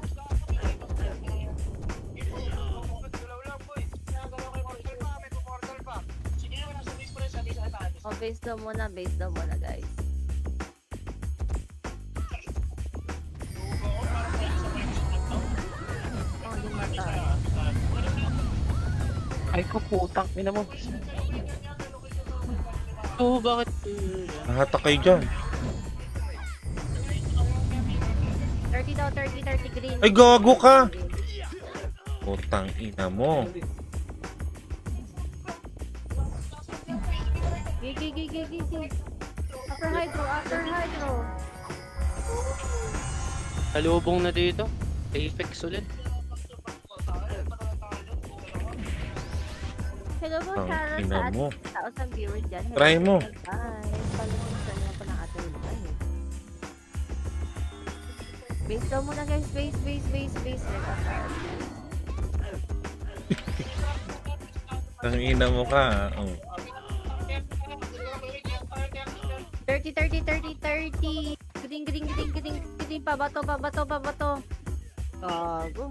Oh, base daw muna guys. Oh, di mata. Ay ko putang, ina mo. Oo, bakit? Nahatak kayo dyan. 30 daw, 30 green. Ay, gago ka! Putang ina mo. Gigi. After hydro. Talubong na dito. Apex ulit. Hello po, Putang Sharon ina sa mo. tao sa viewers dyan. Hello, Try mo. guys. Palagyan niyo po ng ating live. Base daw muna guys. Base. Ang ina mo ka. Oh. 30. Green. Pabato. Gago.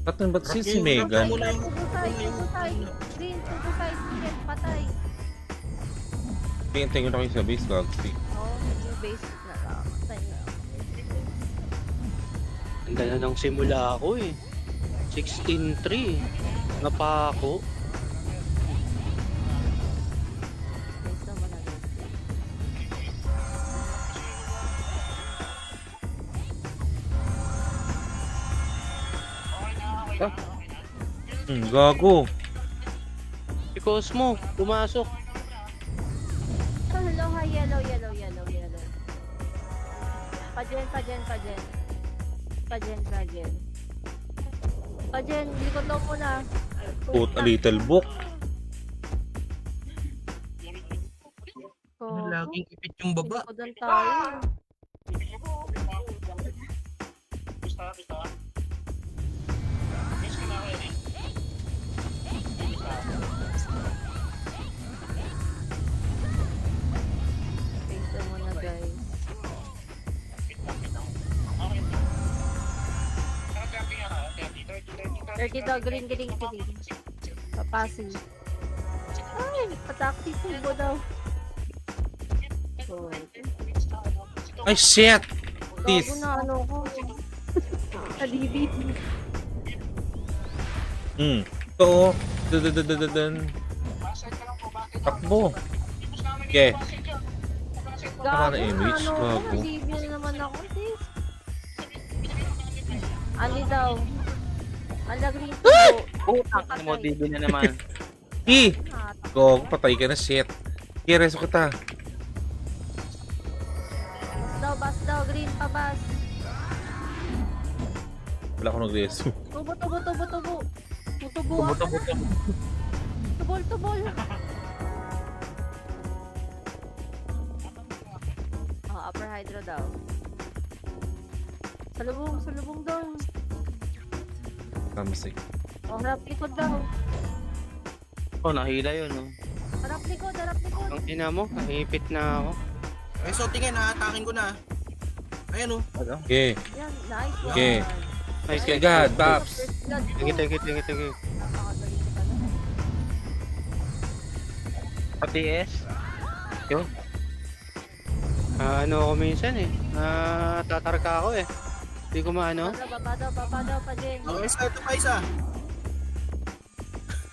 Ba't si Megan? Tubo side. Green, patay. Tingin na kayo sa base, Gagsi. Oh, yung base na lang. Patay na. Ang ganda nang simula ako eh. 16-3. Napa ako. Base daw muna guys. Gago. Si Cosmo, pumasok. Hello, hi, yellow. Pajen, likod daw muna. Put a little book. Oh, Laging ipit yung baba. likodan tayo. Base daw muna guys. Dirty daw, green. Papasin. Ay, patakti subo daw. Oh, Ay, shit! Tis. gago na ano ko. Kadibit. Ito. Dun. Takbo. Okay. Saka na image. Gago. Nag-DB naman ako, sis. Ani daw. Alagrin ko. Putang ina mo, DB na naman. Go, patay ka na, shit. Okay, reso kita. Bas daw, green pa bas. Wala akong nag-reso. Tubo. Tutubo Buto. Tubol. Upper hydro daw. Salubong daw. Tamasig. Harap likod daw. Oh, nahila yun, no? Harap likod. Ang ina mo, nahipit na ako. Eh, so tingin, atakin ko na. Ayan, oh. Okay. Yan, nice one. Okay. Nice Okay, God, Babs. Thank you. Napakagaling ka pala. PS. Yun. Ano ako minsan eh. Tatarka ako eh. Hindi ko maano. Baba daw pa din. Okay, ito pa isa.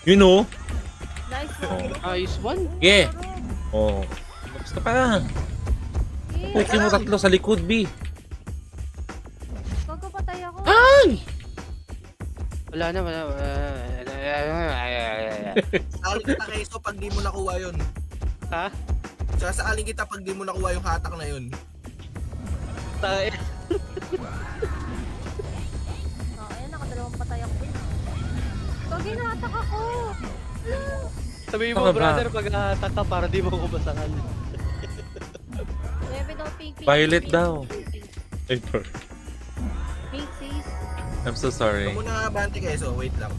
You know? Nice one. Ayos one. Okay. Oh. Basta pa. Puti mo tatlo sa likod, B. Bago patay ako. Ay! Wala na. Saaling kita keso pag di mo nakuha yun. Ha? Sasaaling kita pag di mo nakuha yung hatak na yun. Tayo. Ayan, nakadalawang patay ako. Pag inatak ako. Sabihin Saka mo, ba? brother, pag-attack ka para di mo kumasakan. Bebe daw, pink. Violet pink. daw. Ay, por. Pink, sis. I'm so sorry. Ito muna bante keso, wait lang.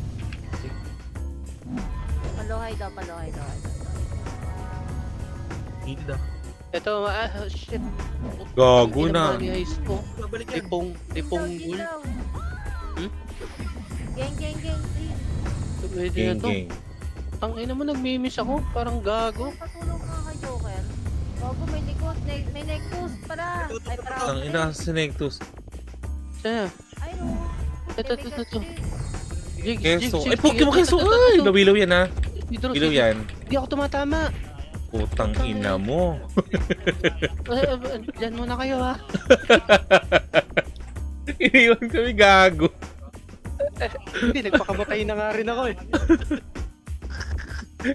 Palohay daw. Hindi daw. Ito, shit. Gago na. Ice ko. Babalik yan. Tipong gul. Hmm? Gang, please. Pwede na to. Gang. Ang ina mo, nagmimiss ako. Parang gago. Patulong ka kay Joker. Bago may likod, may nectus para. Ay, para. Ang ina si Nectus. Sana. Ay, no. Ito. Jig. Keso. Ay, puki mo keso. Ay, nawilaw yan ha. Idros, Ilaw yan. Hindi ako tumatama. Putang ina mo. Diyan muna kayo ha. Iniwan kami gago. Hindi, nagpakamatay na nga rin ako eh.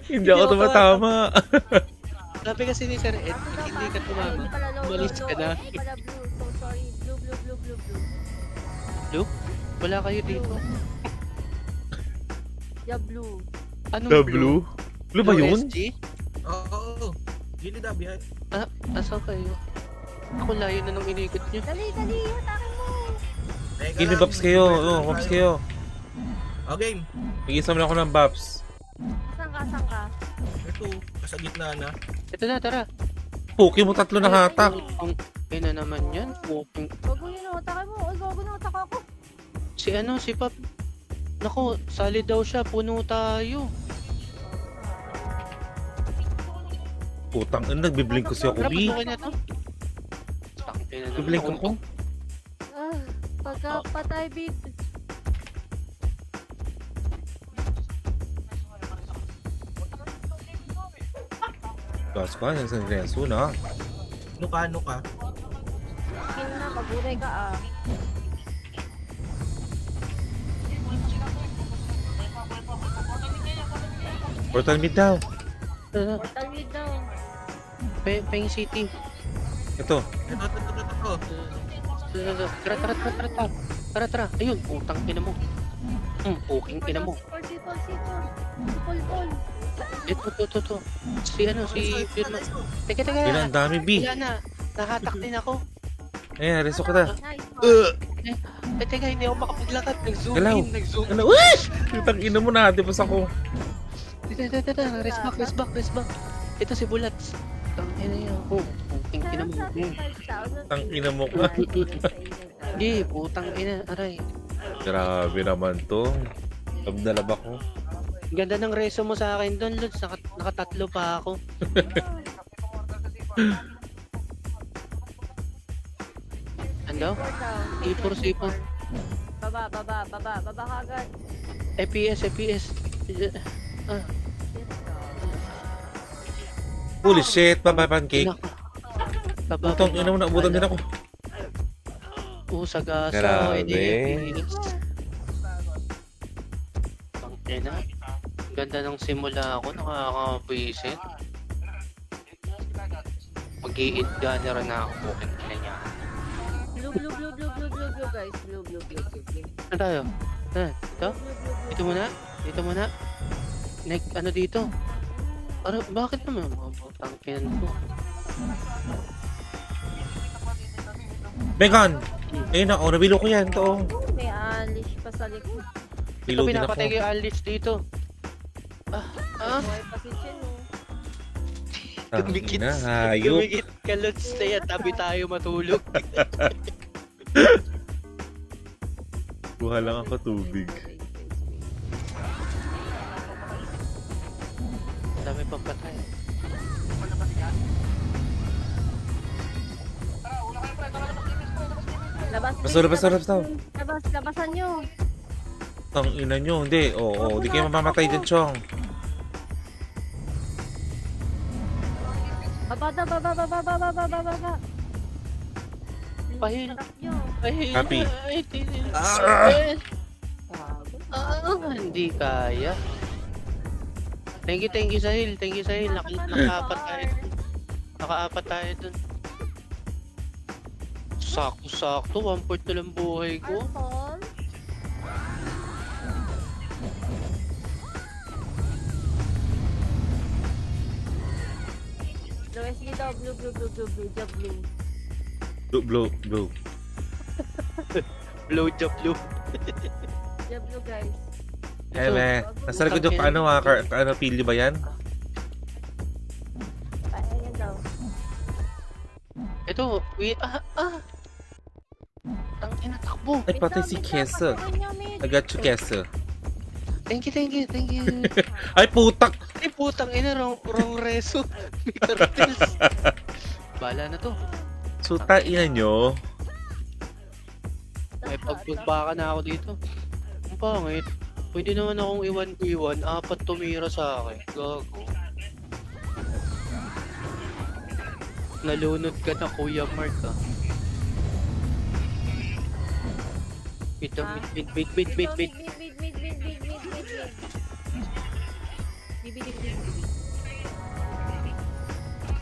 Hindi ako tumatama. Sabi kasi ni Sir Ed, pag hindi ka tumama, umalis ka na. Ay, pala blue. So sorry. Blue. Blue? Wala kayo dito. Yeah, blue. Anong The blue? Blue ba yun? SG? Oo. Gilid daw, behind. Asan kayo? Ako layo na nung inikot nyo. Dali. Hatakin mo. Teka Give me lang, Babs kayo. Oh, Babs kayo. O, game. Mag-isa mo lang ako ng Babs. Saan ka? Ito, nasa gitna na. Ito na, tara. Puki mo tatlo na hatak. Ang ina naman yan. Walking. Bago yun, hatakin mo. Ay, gago na hatak ako. Si Pap. Nako, solid daw siya. Puno tayo. Putang ina, nagbiblink ko si Tara, Akubi. pasukin na to. Tangina naman. Nagbiblink ako. Pagkapatay, bid. Gas ka, yan sa reso na. Ano ka? Kin na, maguray ka ah. Portal mid daw. Tara, Portal mid daw. Peng City. Ito. Ito. Tara. Ayun, putang ina mo. Puking ina mo. Pol. Ito. Si Firma. Teka. Yun ang dami, B. Wala na. Nahatak din ako. Ayan, reso ko na. Nice. Teka, hindi ako makapaglakad. Nag-zoom Galaw. in. Ano? Wish! Putang ina mo na, pas ako. Teka. Rest back. Ito si Bulats. Tangina niya. Puking ina mo. Tang ina mo ka. Hindi, putang ina. Aray. Grabe naman to. Labdalab ako. Ganda ng reso mo sa akin doon, Lods. Nakatatlo pa ako. Ano? C4. Baba ka agad. FPS. Holy shit, bye-bye pancake. Kababa. Putang ina mo, naabutan din ako. Sagasa. Grabe. Tangina. Ganda ng simula ako, nakakapwisit. Mag-i-eat gunner na ako, bukit na niya. Blue, guys. Blue. Ano tayo? Ito? Dito muna? Dito muna? Ano dito? Bakit naman mga butang kinan ko? Megan! Ayun na, nabilo ko yan. Ito, May alish pa sa likod. Ito Reload din ako. pinapatay ko yung Alice dito. Buhay pa si Chen, oh. Tangin na, hayop. Gumigit ka, Lods, na yan. Tabi tayo matulog. Buha lang ako tubig. Dami pang patay. Labasan nyo. Tang ina nyo, hindi. Oo, di kayo mamamatay dyan, Chong. Baba. Pahil. Sarap nyo. Happy. Hindi kaya. Thank you, Sahil. Nakaapat tayo dun. Nakaapat tayo dun. Sakto. 1/4 na lang buhay ko. Alcohol. SG daw, blue. Blue. Blowjob blue. Blue, guys. Eme, nasa likod yung pilyo ba yan? Ayan daw. Ito, wait, Tangina, takbo. Ay, patay si Kesa. I got you, Kesa. Thank you. Ay, putak! Ay, putang ina, wrong reso. Turtles. Bala na to. Suta ina nyo. May pagpagpaka na ako dito. Ang pangit. Pwede naman akong iwan. 4 tumira sa akin. Gago. Nalunod ka na, Kuya Mark, ah. Wait.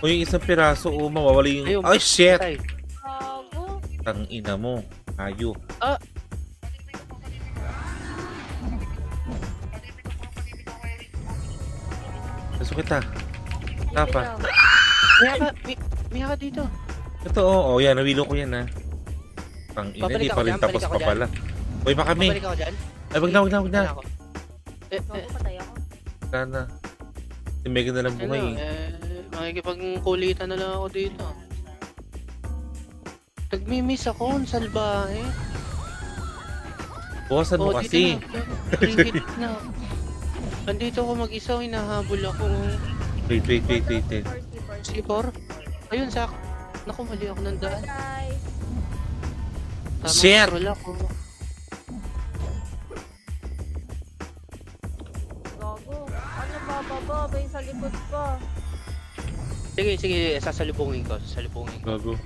O yung isang piraso, mawawala yung... Ayun, Ay, shit! Ay, Gago. Tang ina mo. Hayop. Gusto kita. Tapa. Miya ka dito. Ito, yan. Nawilo ko yan, ha. Tang ina, Babalik di ako pa rin dyan, tapos balik pa ako pala. Uy, baka kami. Babalik ako dyan. Ay, wag na. Ano ako? Gago, patay ako. Sana. Si Megan na lang buhay. Makikipagkulitan na lang ako dito. Nagmi-miss ako, ang salbahe. Buwasan mo kasi. Ringit na. Andito ako mag-isa, hinahabol ako. Wait. C4? Ayun, naku, mali ako ng daan. Guys. Tamang Shit! scroll ako. Gago. Ano bababa? May sa likod pa. Sige, sasalubungin ko. Gago.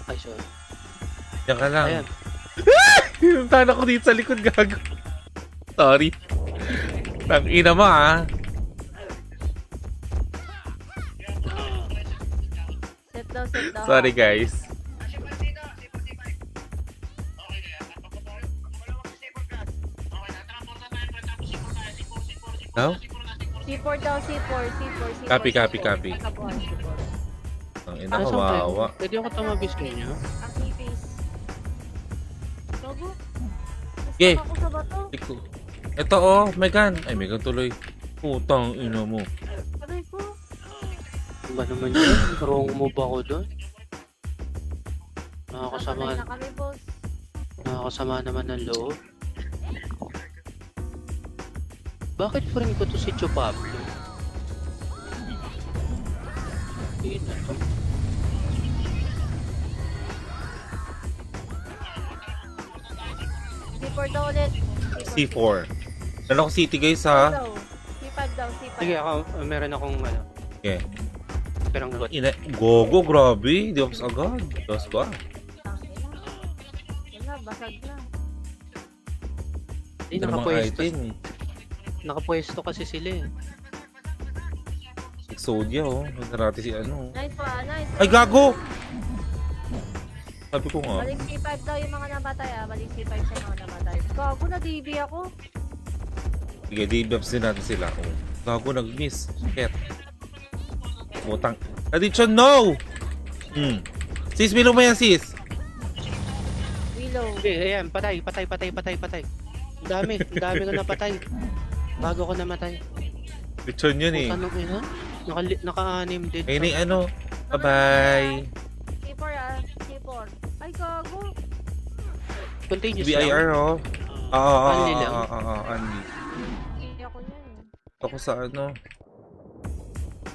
Ay, sorry. Yan ka lang. Ayan. Hinuntahan ako dito sa likod, gago. Sorry. Tang ina mo, ha. Set daw. Sorry, guys. No? C4 daw, C4. Copy. Nakabuhan, C4. Ang ina ko, maawa. Pwede ako tumabis sa inyo? Activities. Gago. Okay. Ako sa bato. Ito, Megan. Ay, Megan tuloy. Putang ina mo. Aray ko. Ano ba naman yun? Wrong move ako doon. Tatay na kami, boss. Nakakasama naman ng loob. Bakit friend ko to si Cho Pablo? Hindi na to. C4 daw ulit. C4. Naloko City guys ha. Daw. C5 daw, C5. Sige, ako, meron akong ano. Okay. Perang got. Gogo, grabe. Di ako agad. Dos ba? Wala, basag na. Hindi, Ito namang nakapwesto. item eh. Nakapwesto kasi sila eh. Exodia oh. Nagka natin si ano. Nice one, nice one. Ay, gago! Sabi ko nga. Balik C5 daw yung mga namatay ah. Balik C5 sa mga namatay. Gago na DB ako. Sige, debuffs din natin sila. Oh. Gago, nag-miss. Shit. Butang. Addiction, no! Sis, bilog mo yan, sis. Willow. Okay, ayan, patay. Ang dami ko napatay. Bago ko namatay. Addiction yun eh. Ano ina? Naka-anim din. Ayun yung ano. Bye-bye. C4 ah. C4. Ay, gago. Continuous BIR lang. oh. Oo, Only lang. Only. Hindi ako niyan eh. Ako sa ano.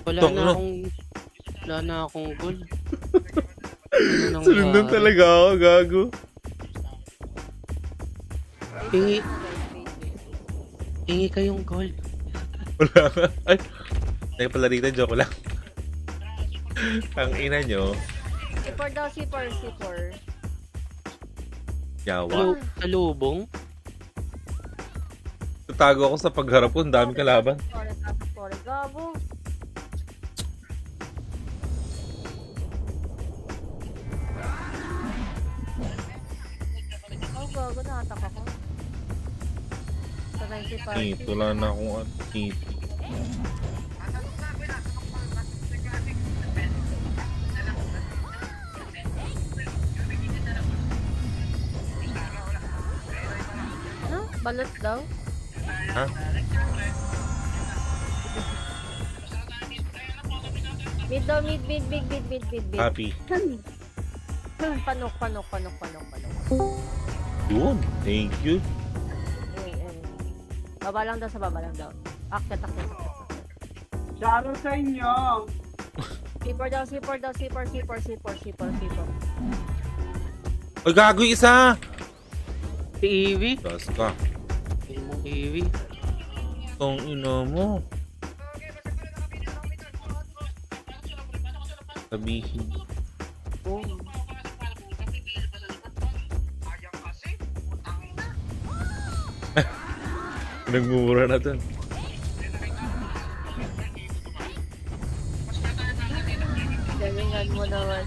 Wala Tok, na ano? akong goal. Sunod talaga ako, gago. Hingi kayong gold. Wala nga. Ay, tayo pala rito, joke lang. Ang ina nyo. C4 daw, C4. Yawa. Sa lubong? Tatago ako sa pagharap ko, ang daming kalaban. Sorry, gago. Oh, gago, nakatak ako. Sa 95. Ito lang na akong ano. Ano? Balot daw? Ha? Mid daw, mid. Happy. Panok. Yun. Thank you. Baba lang daw sa baba lang daw. Akyat. Shoutout sa inyo. C4 daw, C4. Ay, gago yung isa! Si Eevee? Das ka. Yung mong Eevee. Itong ina mo. Sabihin. Boom. Nagmumura na dun. Galingan mo naman.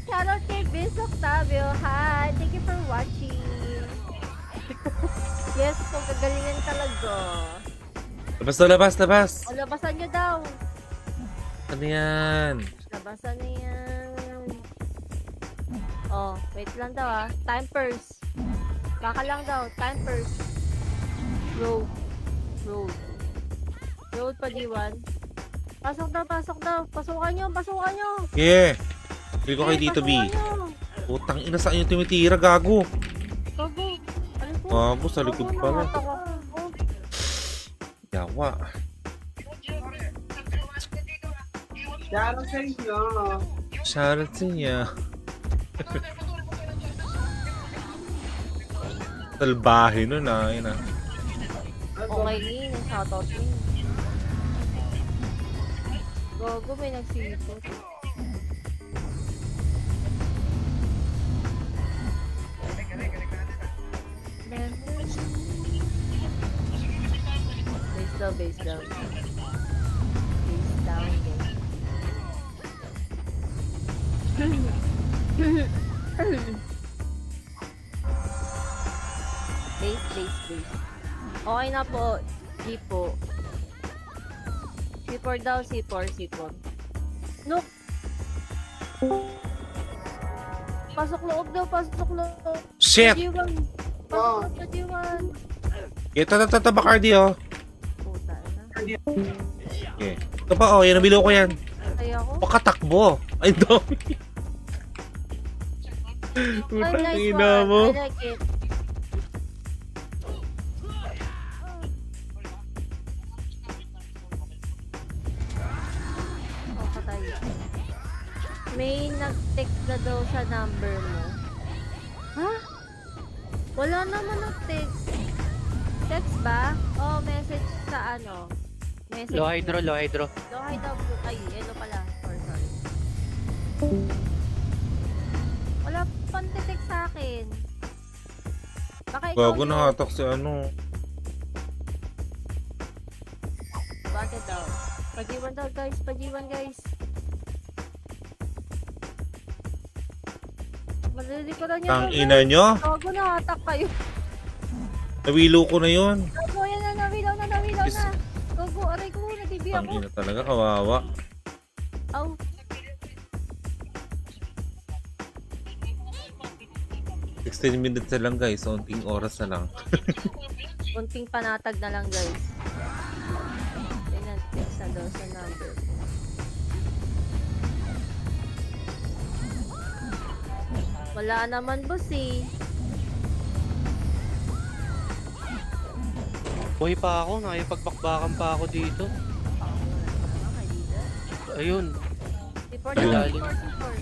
Shoutout kay Biz Octavio. Hi! Thank you for watching. Yes, kung gagalingan talaga. Labas. O, labasan nyo daw. Ano yan? Labasan na yan. Oh, wait lang daw ah. Time first. Baka lang daw. Time first. Road. Road pa D1. Pasok daw. Pasukan nyo. Yeah. Hindi ko kayo dito, B. Pasukan nyo. Putang ina, saan yung tumitira, gago? Gago. Alis mo. Gago, sa likod Gago, pala. nakatak ako. Yawa. Shoutout sa inyo. Shoutout sa niya. Salbahe nun ah. Yun ah. Okay, Lin. Shoutout Lin. Gago, may nagsipot. Base down. Base. Okay na po. G po. C4 daw, C4. Look! Pasok loob. Shit! G1. Pasok loob sa G1. Ito, Bacardi oh. Puta na. Okay. Ito pa oh, yan, nabilo ko yan. Ay ako. Pakatakbo. Ay, dami. Ay, Putang nice ina one. mo. I like it. Oh, patay. May nag-text na daw sa number mo. Ha? Wala naman nag-text. Text ba? Oh, message sa ano? Message. Low hydro, low hydro. Low hydro. Ay, yellow pala. Sorry. Wala pang detect sa akin. Baka ikaw Gago yun. na hatak si ano. Bakit daw? Pajiwan daw guys, pajiwan guys. Malilikuran niya Tang daw, ina guys. nyo. Gago na, atak kayo. Nawilo ko na yun. Gago, yan na, nawilaw na. Is- Gago, aray ko, nagbibi Tang ako. ina talaga, kawawa. Aw, 16 minutes na lang guys, unting oras na lang. kunting panatag na lang guys. Tingnan, text na daw sa number. Wala naman boss eh. Buhay pa ako, nakipagpakbakan pa ako dito. Ayun, Before Madali. before.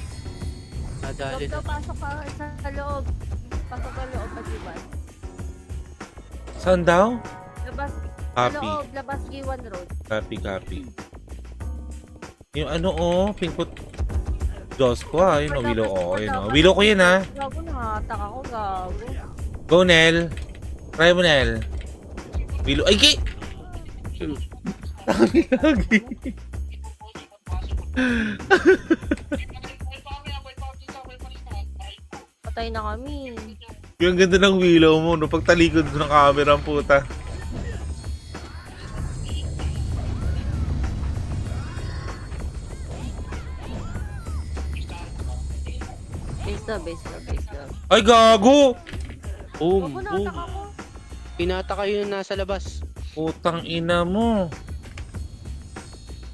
nadali na. Pasok ka sa loob. Pasok ka loob, Pajiwan. Saan daw? Labas, sa Copy. loob, labas Giwan Road. Copy. Yung ano pink put. Diyos ko yun Willow yun Willow ko yun Gago, nakatak ako, gago. Go Nel. Try mo Nel. Willow, ay ki! Lagi. Patay na kami. Yung ganda ng Willow mo, no? Pagtalikod ng camera ang puta. Base love. Ay, gago! Boom, Gago, boom. nakatak ako. Pinata kayo yung nasa labas. Putang ina mo.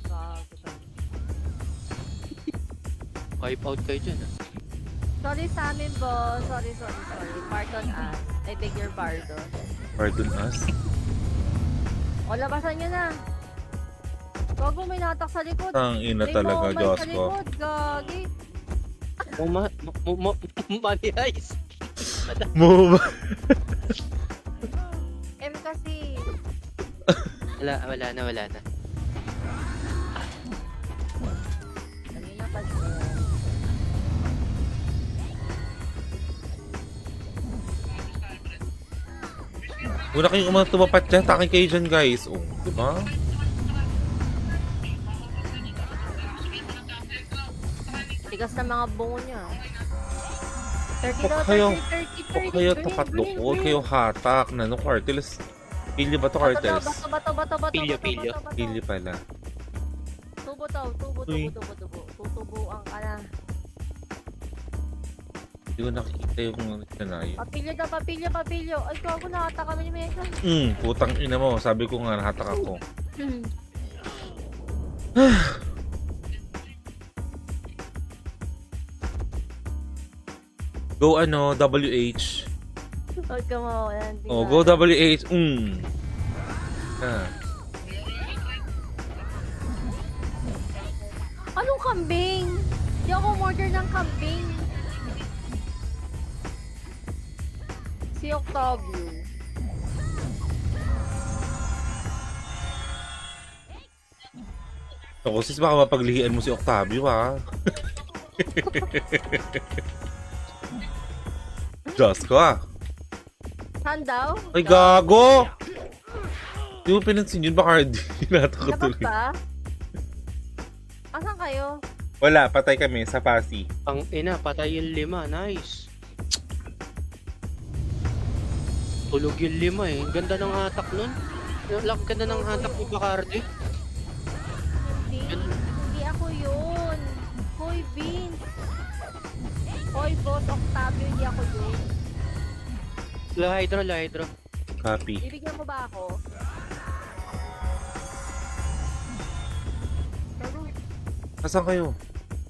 Gago. Wipe out kayo dyan, ah. Sorry sa amin, boss. Sorry. Pardon us. I beg your pardon. Pardon us. O, labasan nyo na. Gago, may natak sa likod. Tang ina May talaga, momay Diyos sa ko. likod, gagi. Money heist. Move. Kasi, Wala na. kanina pa Muna kayong umang tumapat dyan, takin kayo dyan guys. Oh, di ba? tigas na mga bungo niya. 30 Huwag daw, kayo, 30. huwag kayo tapat lukod, huwag kayo hatak na no cartels. Pilyo ba to cartels? Bato. Pilyo. Pilyo pala. Tubo daw, tubo. Uy. Tutubuan ka na. Hindi ko nakikita yung scenario. Papilyo. Ay, gago, nakata kami ni Mega. Putang ina mo, sabi ko nga nahatak ako. Go WH. Huwag ka mawalan. Oh, go WH. Anong kambing? Hindi ako order ng kambing. Si Octavio. Ako sis, baka mapaglihian mo si Octavio ha. Diyos ko Saan daw? Ay gago! Di mo pinansin yun, baka hindi natakot Labas tuloy. ba? Asan kayo? Wala, patay kami sa Pasi. Ang ina, patay yung 5. Nice. Tulog yung 5 eh. Ang ganda ng hatak nun. Ang ganda ng hatak ni Bacardi. Hindi ako yun. Hoy, Vince. Hoy, Boss Octavio, hindi ako yun. Low hydro. Copy. Bibigyan mo ba ako? Asan kayo?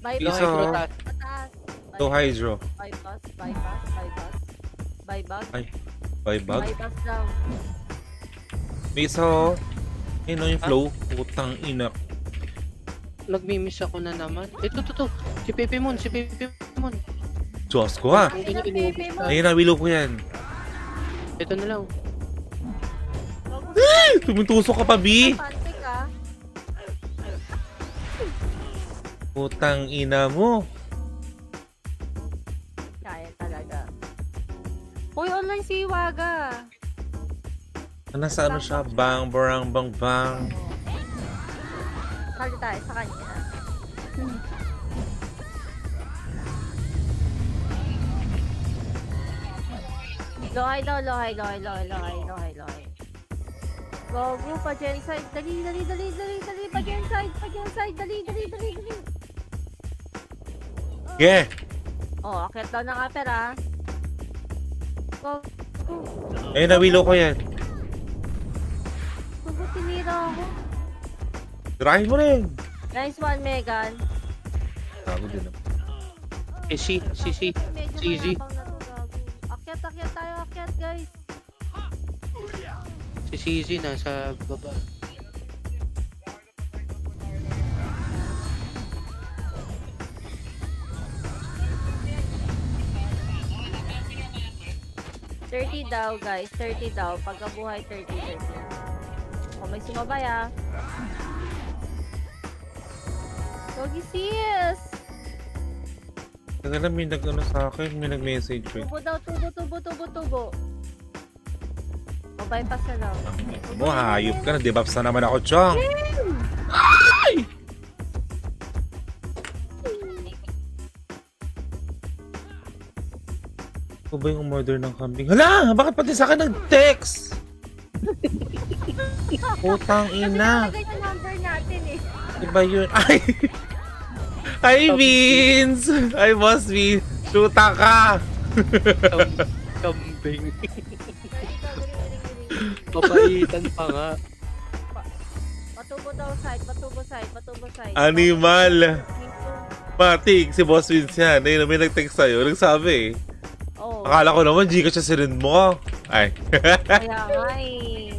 Bypass. Low Isa. hydro Pataas. To Hydro. Bypass. Bybag. Bypass daw. May isa Ayun yung flow. Putang ina. Nagmimiss ako na naman. Ito. Si Pepe Mon. Diyos ko ha. Ang ganyan Pepe inubos Mon. na. Ayun na, willow ko yan. Ito na lang. Tumitusok ka pa, B. Pantik ah. Putang ina mo. Kaya talaga. Uy, online si Iwaga. Nasa ano siya? Bang, barang, bang, bang. Kali tayo sa kanya. Lohay daw, lohay. Gogo, pa genside. Dali. Pa genside. Dali. Yeah. Oh, akit daw ng upper ah. Go. Ayun, nawilo ko yan. Gogo, tinira ako. Tirahin mo rin. Nice one, Megan. Tago din ako. Si Medyo CZ. mayabang na to, gago. Akyat tayo, guys. Si CZ nasa baba. $30 daw, guys. 30 daw. Pagkabuhay, 30. O, may sumabay ah. Doggy sis! Taga na may nag-ano sa akin, may nag-message eh. Tubo daw, tubo. O, bypass na daw. Mo, hayop ka na. Debuffs na naman ako, Chong. Ako ba yung umorder ng kambing? Hala! Bakit pati sa akin nag-text? Putang Kasi ina. nakalagay yung number natin eh. Iba yun. Ay! Hi, Vince! Hi, Boss Vince! Shoota ka! Kambing. Dali. Papaitan pa nga. Patubo daw side. Animal! Matik, si Boss Vince yan. Ayun, may nag-text sa'yo. Nagsabi eh. Oh, Akala ko naman, Gcash siya sinend mo. Ay. kaya nga eh.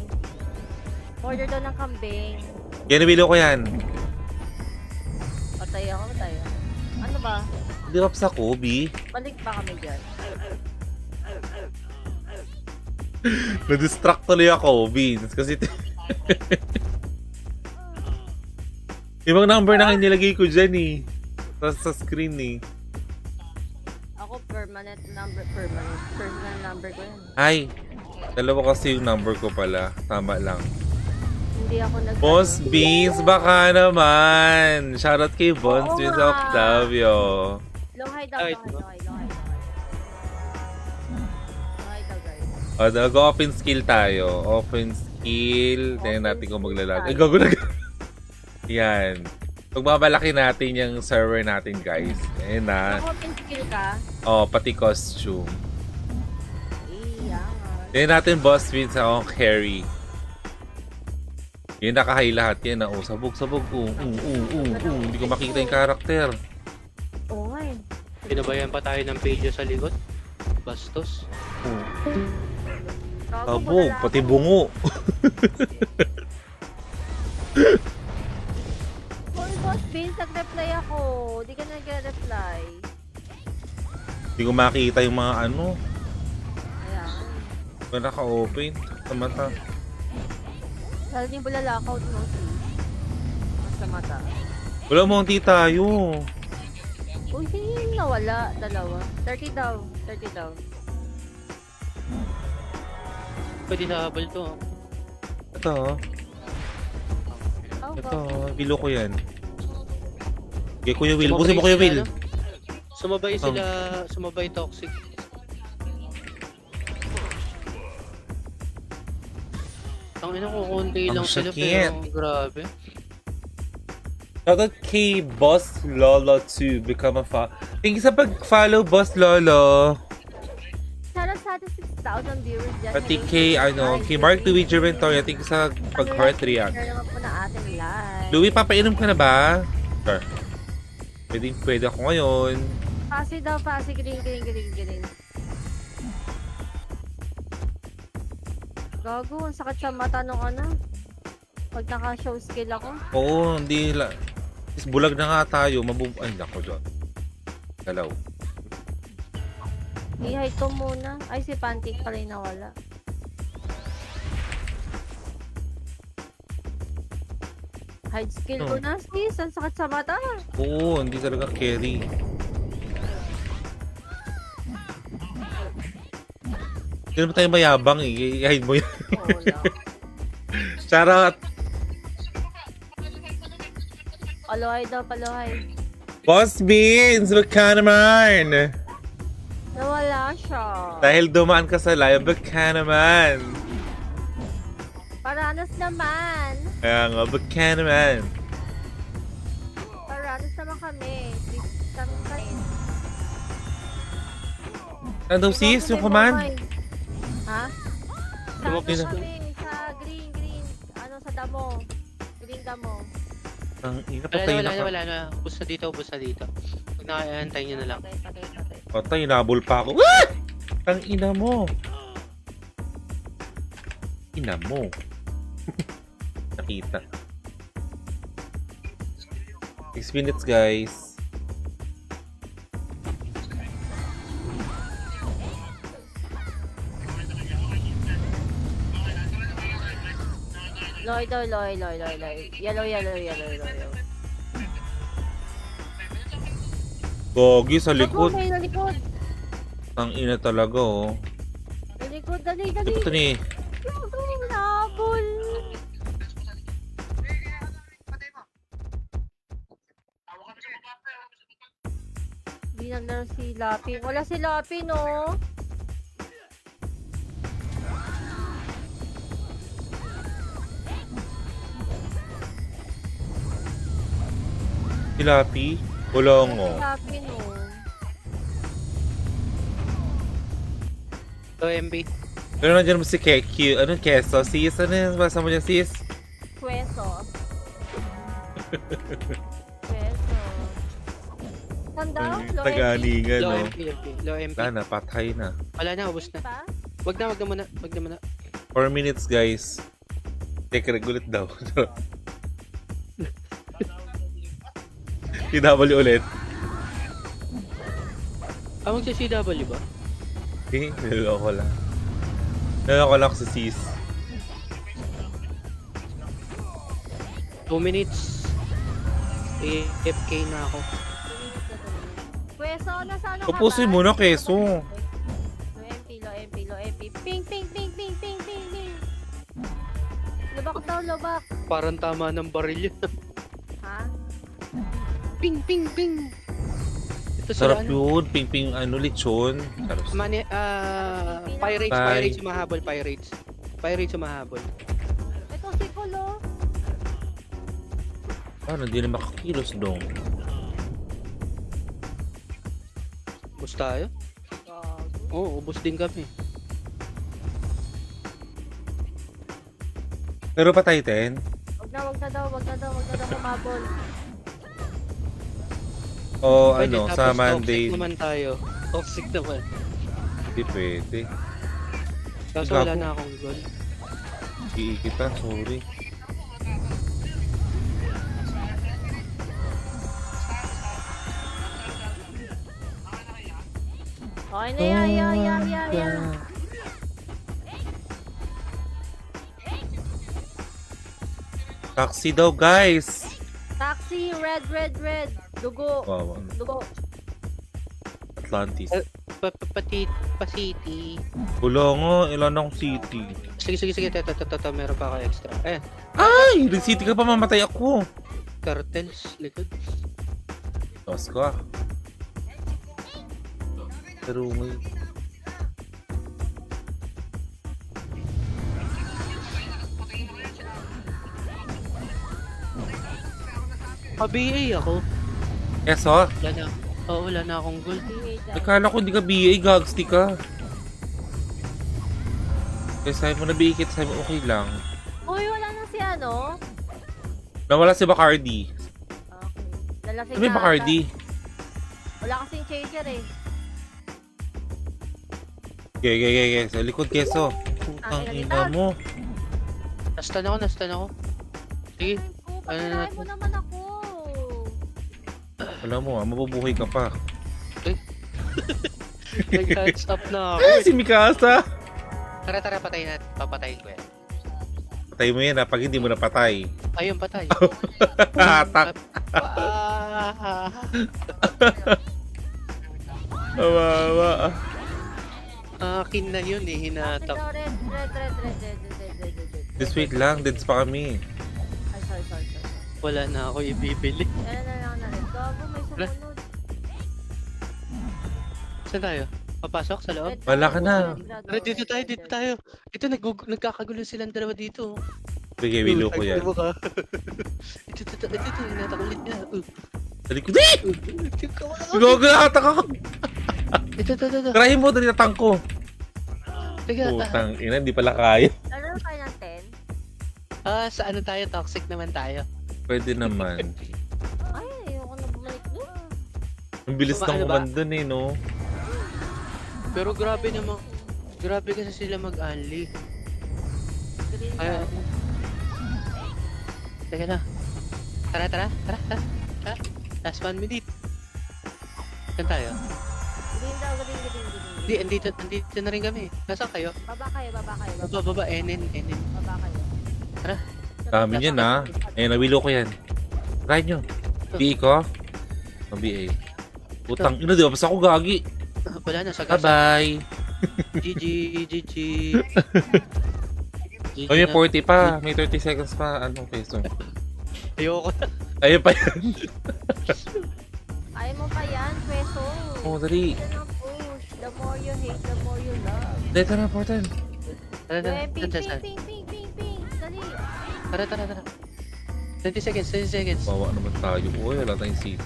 Order daw ng kambing. Yan, nabilo ko yan. Patay ako. Ano ba? Debuffs ako, B. Balik pa kami dyan. Na-distract tuloy ako, Vince. Kasi ibang number na nilagay ko dyan eh. Sa screen eh. Ako permanent number ko yan. Ay, dalawa kasi yung number ko pala. Tama lang. Hindi ako nag- Boss Beans, baka naman. Shoutout kay Boss Oo Beans nga. Octavio. Lohay daw, Ay, lohay daw, guys. Open skill tayo. Open skill. Tingnan natin kung maglalag. Ay, gago na. Yan. Pagbabalaki natin yung server natin, guys. Ayan na. Open skill ka? Oh, pati costume. Iyangan. Tingnan natin, Boss Vince, akong carry. Yan, nakahay lahat yan. Oh, sabog. Hindi ko makita yung karakter. Oo nga eh. Pinabayan pa tayo ng page sa likod. Bastos. Gago, Sabog, wala pati ako. bungo. Hoy, Boss Vince, nag-reply ako. Di ka nag-reply. Hindi ko makita yung mga ano. Ayan. Wala naka-open sa mata. Lalo yung bulalakaw mo, sis. Sa mata. Wala monty tayo. Uy, sino yung nawala? Dalawa. 30 daw. Pwede sa habal to. Ito, Oh, ito. gago. Bilo ko yan. Okay, Kuya Will. Busin mo, Kuya Will. Sumabay sila, sumabay toxic. Ang ina ko, konti Ang lang sila sakit. pero grabe. Shoutout kay Boss Lolo to become a Thank you sa pag-follow, Boss Lolo. Sana sa ating 6,000 viewers dyan. Pati kay, kay Mark Luigi Ventoria. Thank you sa pag-heart react. Share naman po na ating live. Louie, papainom ka na ba? Sure. Pwede ako ngayon. Pasi daw, pasi. Green. Gago, ang sakit sa mata nung ano. Pag naka-show skill ako. Oo, hindi la. Is bulag na nga tayo. Ay, nako dyan. Galaw. I-hide ko muna. Ay, si Pantik pala yung nawala. Hide skill ko na sis. Ang sakit sa mata. Oo, hindi talaga carry. Hindi naman tayo mayabang eh. I-hide mo yan. Oo lang. Charot! Paluhay daw, paluhay. Boss Beans! Wag ka naman! Nawala siya. Dahil dumaan ka sa live, wag ka naman! Paranas naman. Kaya nga, wag ka naman! Paranas naman kami. Please, kami kain. Ano daw sis? Yung command? Ha? Sa ano Lumaki na. kami? Sa green. Ano sa damo? Green damo. Ang ina, Wala patay na, na ka. wala na. Ubus na dito, ubus na dito. Pag nakakantay nyo na lang. Patay. Patay, nabol pa ako. Ah! Ang ina mo! Ina mo. Nakita. 6 minutes, guys. Loy. Yellow. Gogi sa likod. Sa likod. Ang ina talaga, oh. Sa likod, dali. Ito pa ni. Nabol. Di na si Lapi. Wala si Lapi, no? Tilapi. Ulong, Wala oh. si Lapi, no? So, MB. Pero nandiyan mo si Kekyu. Anong keso? Sis, ano yung basa mo dyan, sis? Pweso. Saan daw? Low Taganingan, Low no? MP. Low MP. Wala na, patay na. Wala na, ubus na. pa? Wag na muna. 4 minutes, guys. Take regulate daw. TW ulit. Magsa-CW ba? Eh, niloko lang. Niloko lang ako sa sis. 2 minutes. AFK na ako. Pweso, nasa ano ka ba? Tapusin mo na, keso. Low MP. Ping. Lubak. Parang tama ng baril yun. Ha? Ping. Ito sa Sarap ano? yun. Ping-ping ano, lechon. Sarap. Pirates Bye. sumahabol. Pirates sumahabol. Ito si Kulo. Ano, hindi na makakilos dong. Ubus tayo? Oo, ubus din kami. Pero patay 10. Wag na daw humabol. O Pwede, ano, tapos sa Monday. Toxic naman tayo. Toxic naman. Hindi pwede. Kaso Gago. wala na akong goal. Hindi kita, sorry. Okay na yan. Taxi daw, guys. Taxi, red. Dugo. Wow, Dugo. Atlantis. City. Bulongo, ilan akong city. Sige. Ito. Meron pa ako extra. Ayan. Ay! Nag city ka pa, mamatay ako. Cartels. Likod. Tos ko ah. Pero may... Pa-BA ako. Keso, Wala na. Oo, wala na akong goal. nakala ko hindi ka BA, gagsti ka. Kaya sabi mo na BA kita, sabi mo okay lang. Uy, wala na si ano? Nawala si Bacardi. Okay. Lalasing Ano yung Bacardi? Wala kasing changer eh. Okay. Sa likod, keso. Putang ina mo. Nastan ako. Sige. Patirahin mo naman ako. Alam mo ah, mabubuhay ka pa. Nag-catch up na ako. Ay, si Mikasa! Tara, patayin natin. Papatayin ko yan. Patay mo yan ah, pag hindi mo napatay. Ayun, patay. Hatak. Kawawa. Akin na yun eh, hinatak. Red. Just wait lang, deads pa kami. Ay, sorry. Wala na ako ibibili. Ano na lang na rin. Gago, may sumunod. Saan tayo? Papasok sa loob? Red Wala ka tayo, na. sigurado. Tara, dito tayo. Ito, nagkakagulo silang dalawa dito. Sige, wilo ko yan. Ito, hinatak ulit niya. Dali ko, di! Gago na, hatak ako. Ito. Try mo, dali na tangko. Teka, Putang ina, hindi pala kaya. Ano kayo ng 10? sa ano tayo? Toxic naman tayo. Pwede naman. Ay, ayoko na bumalik doon. Ang bilis ng Ano ba? kumanda eh, no? Pero grabe naman. Grabe kasi sila mag-unli. Green Ay, daw. teka na. Tara. Last 1 minute. Saan tayo? Green daw. Hindi, andito na rin kami. Nasaan kayo? Baba kayo. Baba, NN. Baba kayo. Tara. Dami niyan ha. Ayun, nawilo ko yan. Try nyo. BA ko? O BA. Putang ina, di ba? Basta ako gagi. Wala na, sagasa. Bye-bye. GG. Oh, may na. 40 pa. May 30 seconds pa. Anong peso? Ayoko na. Ayun pa yan. Ayaw mo pa yan, peso. Oh, dali. Yan ang push. The more you hate, the more you love. Dito na, portal. Tara. Ping. Dali. Dali. Tara. 20 seconds. Bawa naman tayo. Uy, wala tayong seat.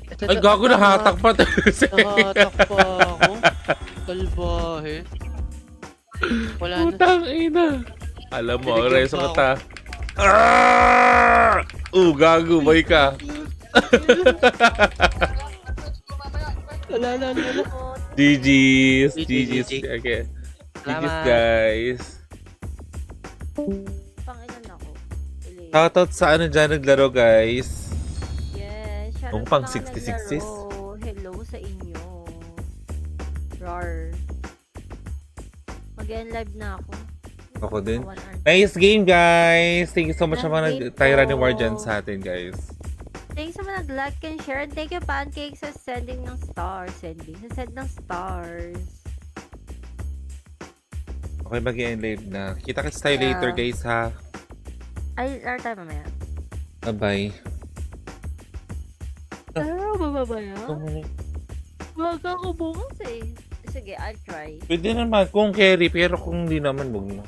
Ito, Ay, gago na hatak pa. Nakatak pa ako. Kalbahe. Wala na. Putang ina. Alam mo, ang Tinigyan reso pa ka ta. Gago, boy ka. Wala. GG's. GG. Okay. GG's, Salamat. guys. Pangilan ako. Shoutout sa ano dyan naglaro, guys. Yes. Shout Kung out pang sa mga 66s. naglaro. Hello sa inyo. Rar. Mag-end live na ako. Ako din. 1 hour. Nice game, guys. Thank you so much sa mga Nice game nag-tyra ni po. War dyan sa atin, guys. Thanks sa mga nag-like and share. And thank you, Pancake, sa sending ng stars. Sa send ng stars. Okay, mag-end live na. Kita-kits tayo Yeah. later, guys, ha. Ay, laro tayo mamaya. Bye-bye. Pero, bababa yan? Tumuli. Wag ako bukas eh. Sige, I'll try. Pwede naman kung carry, pero kung hindi naman, wag na.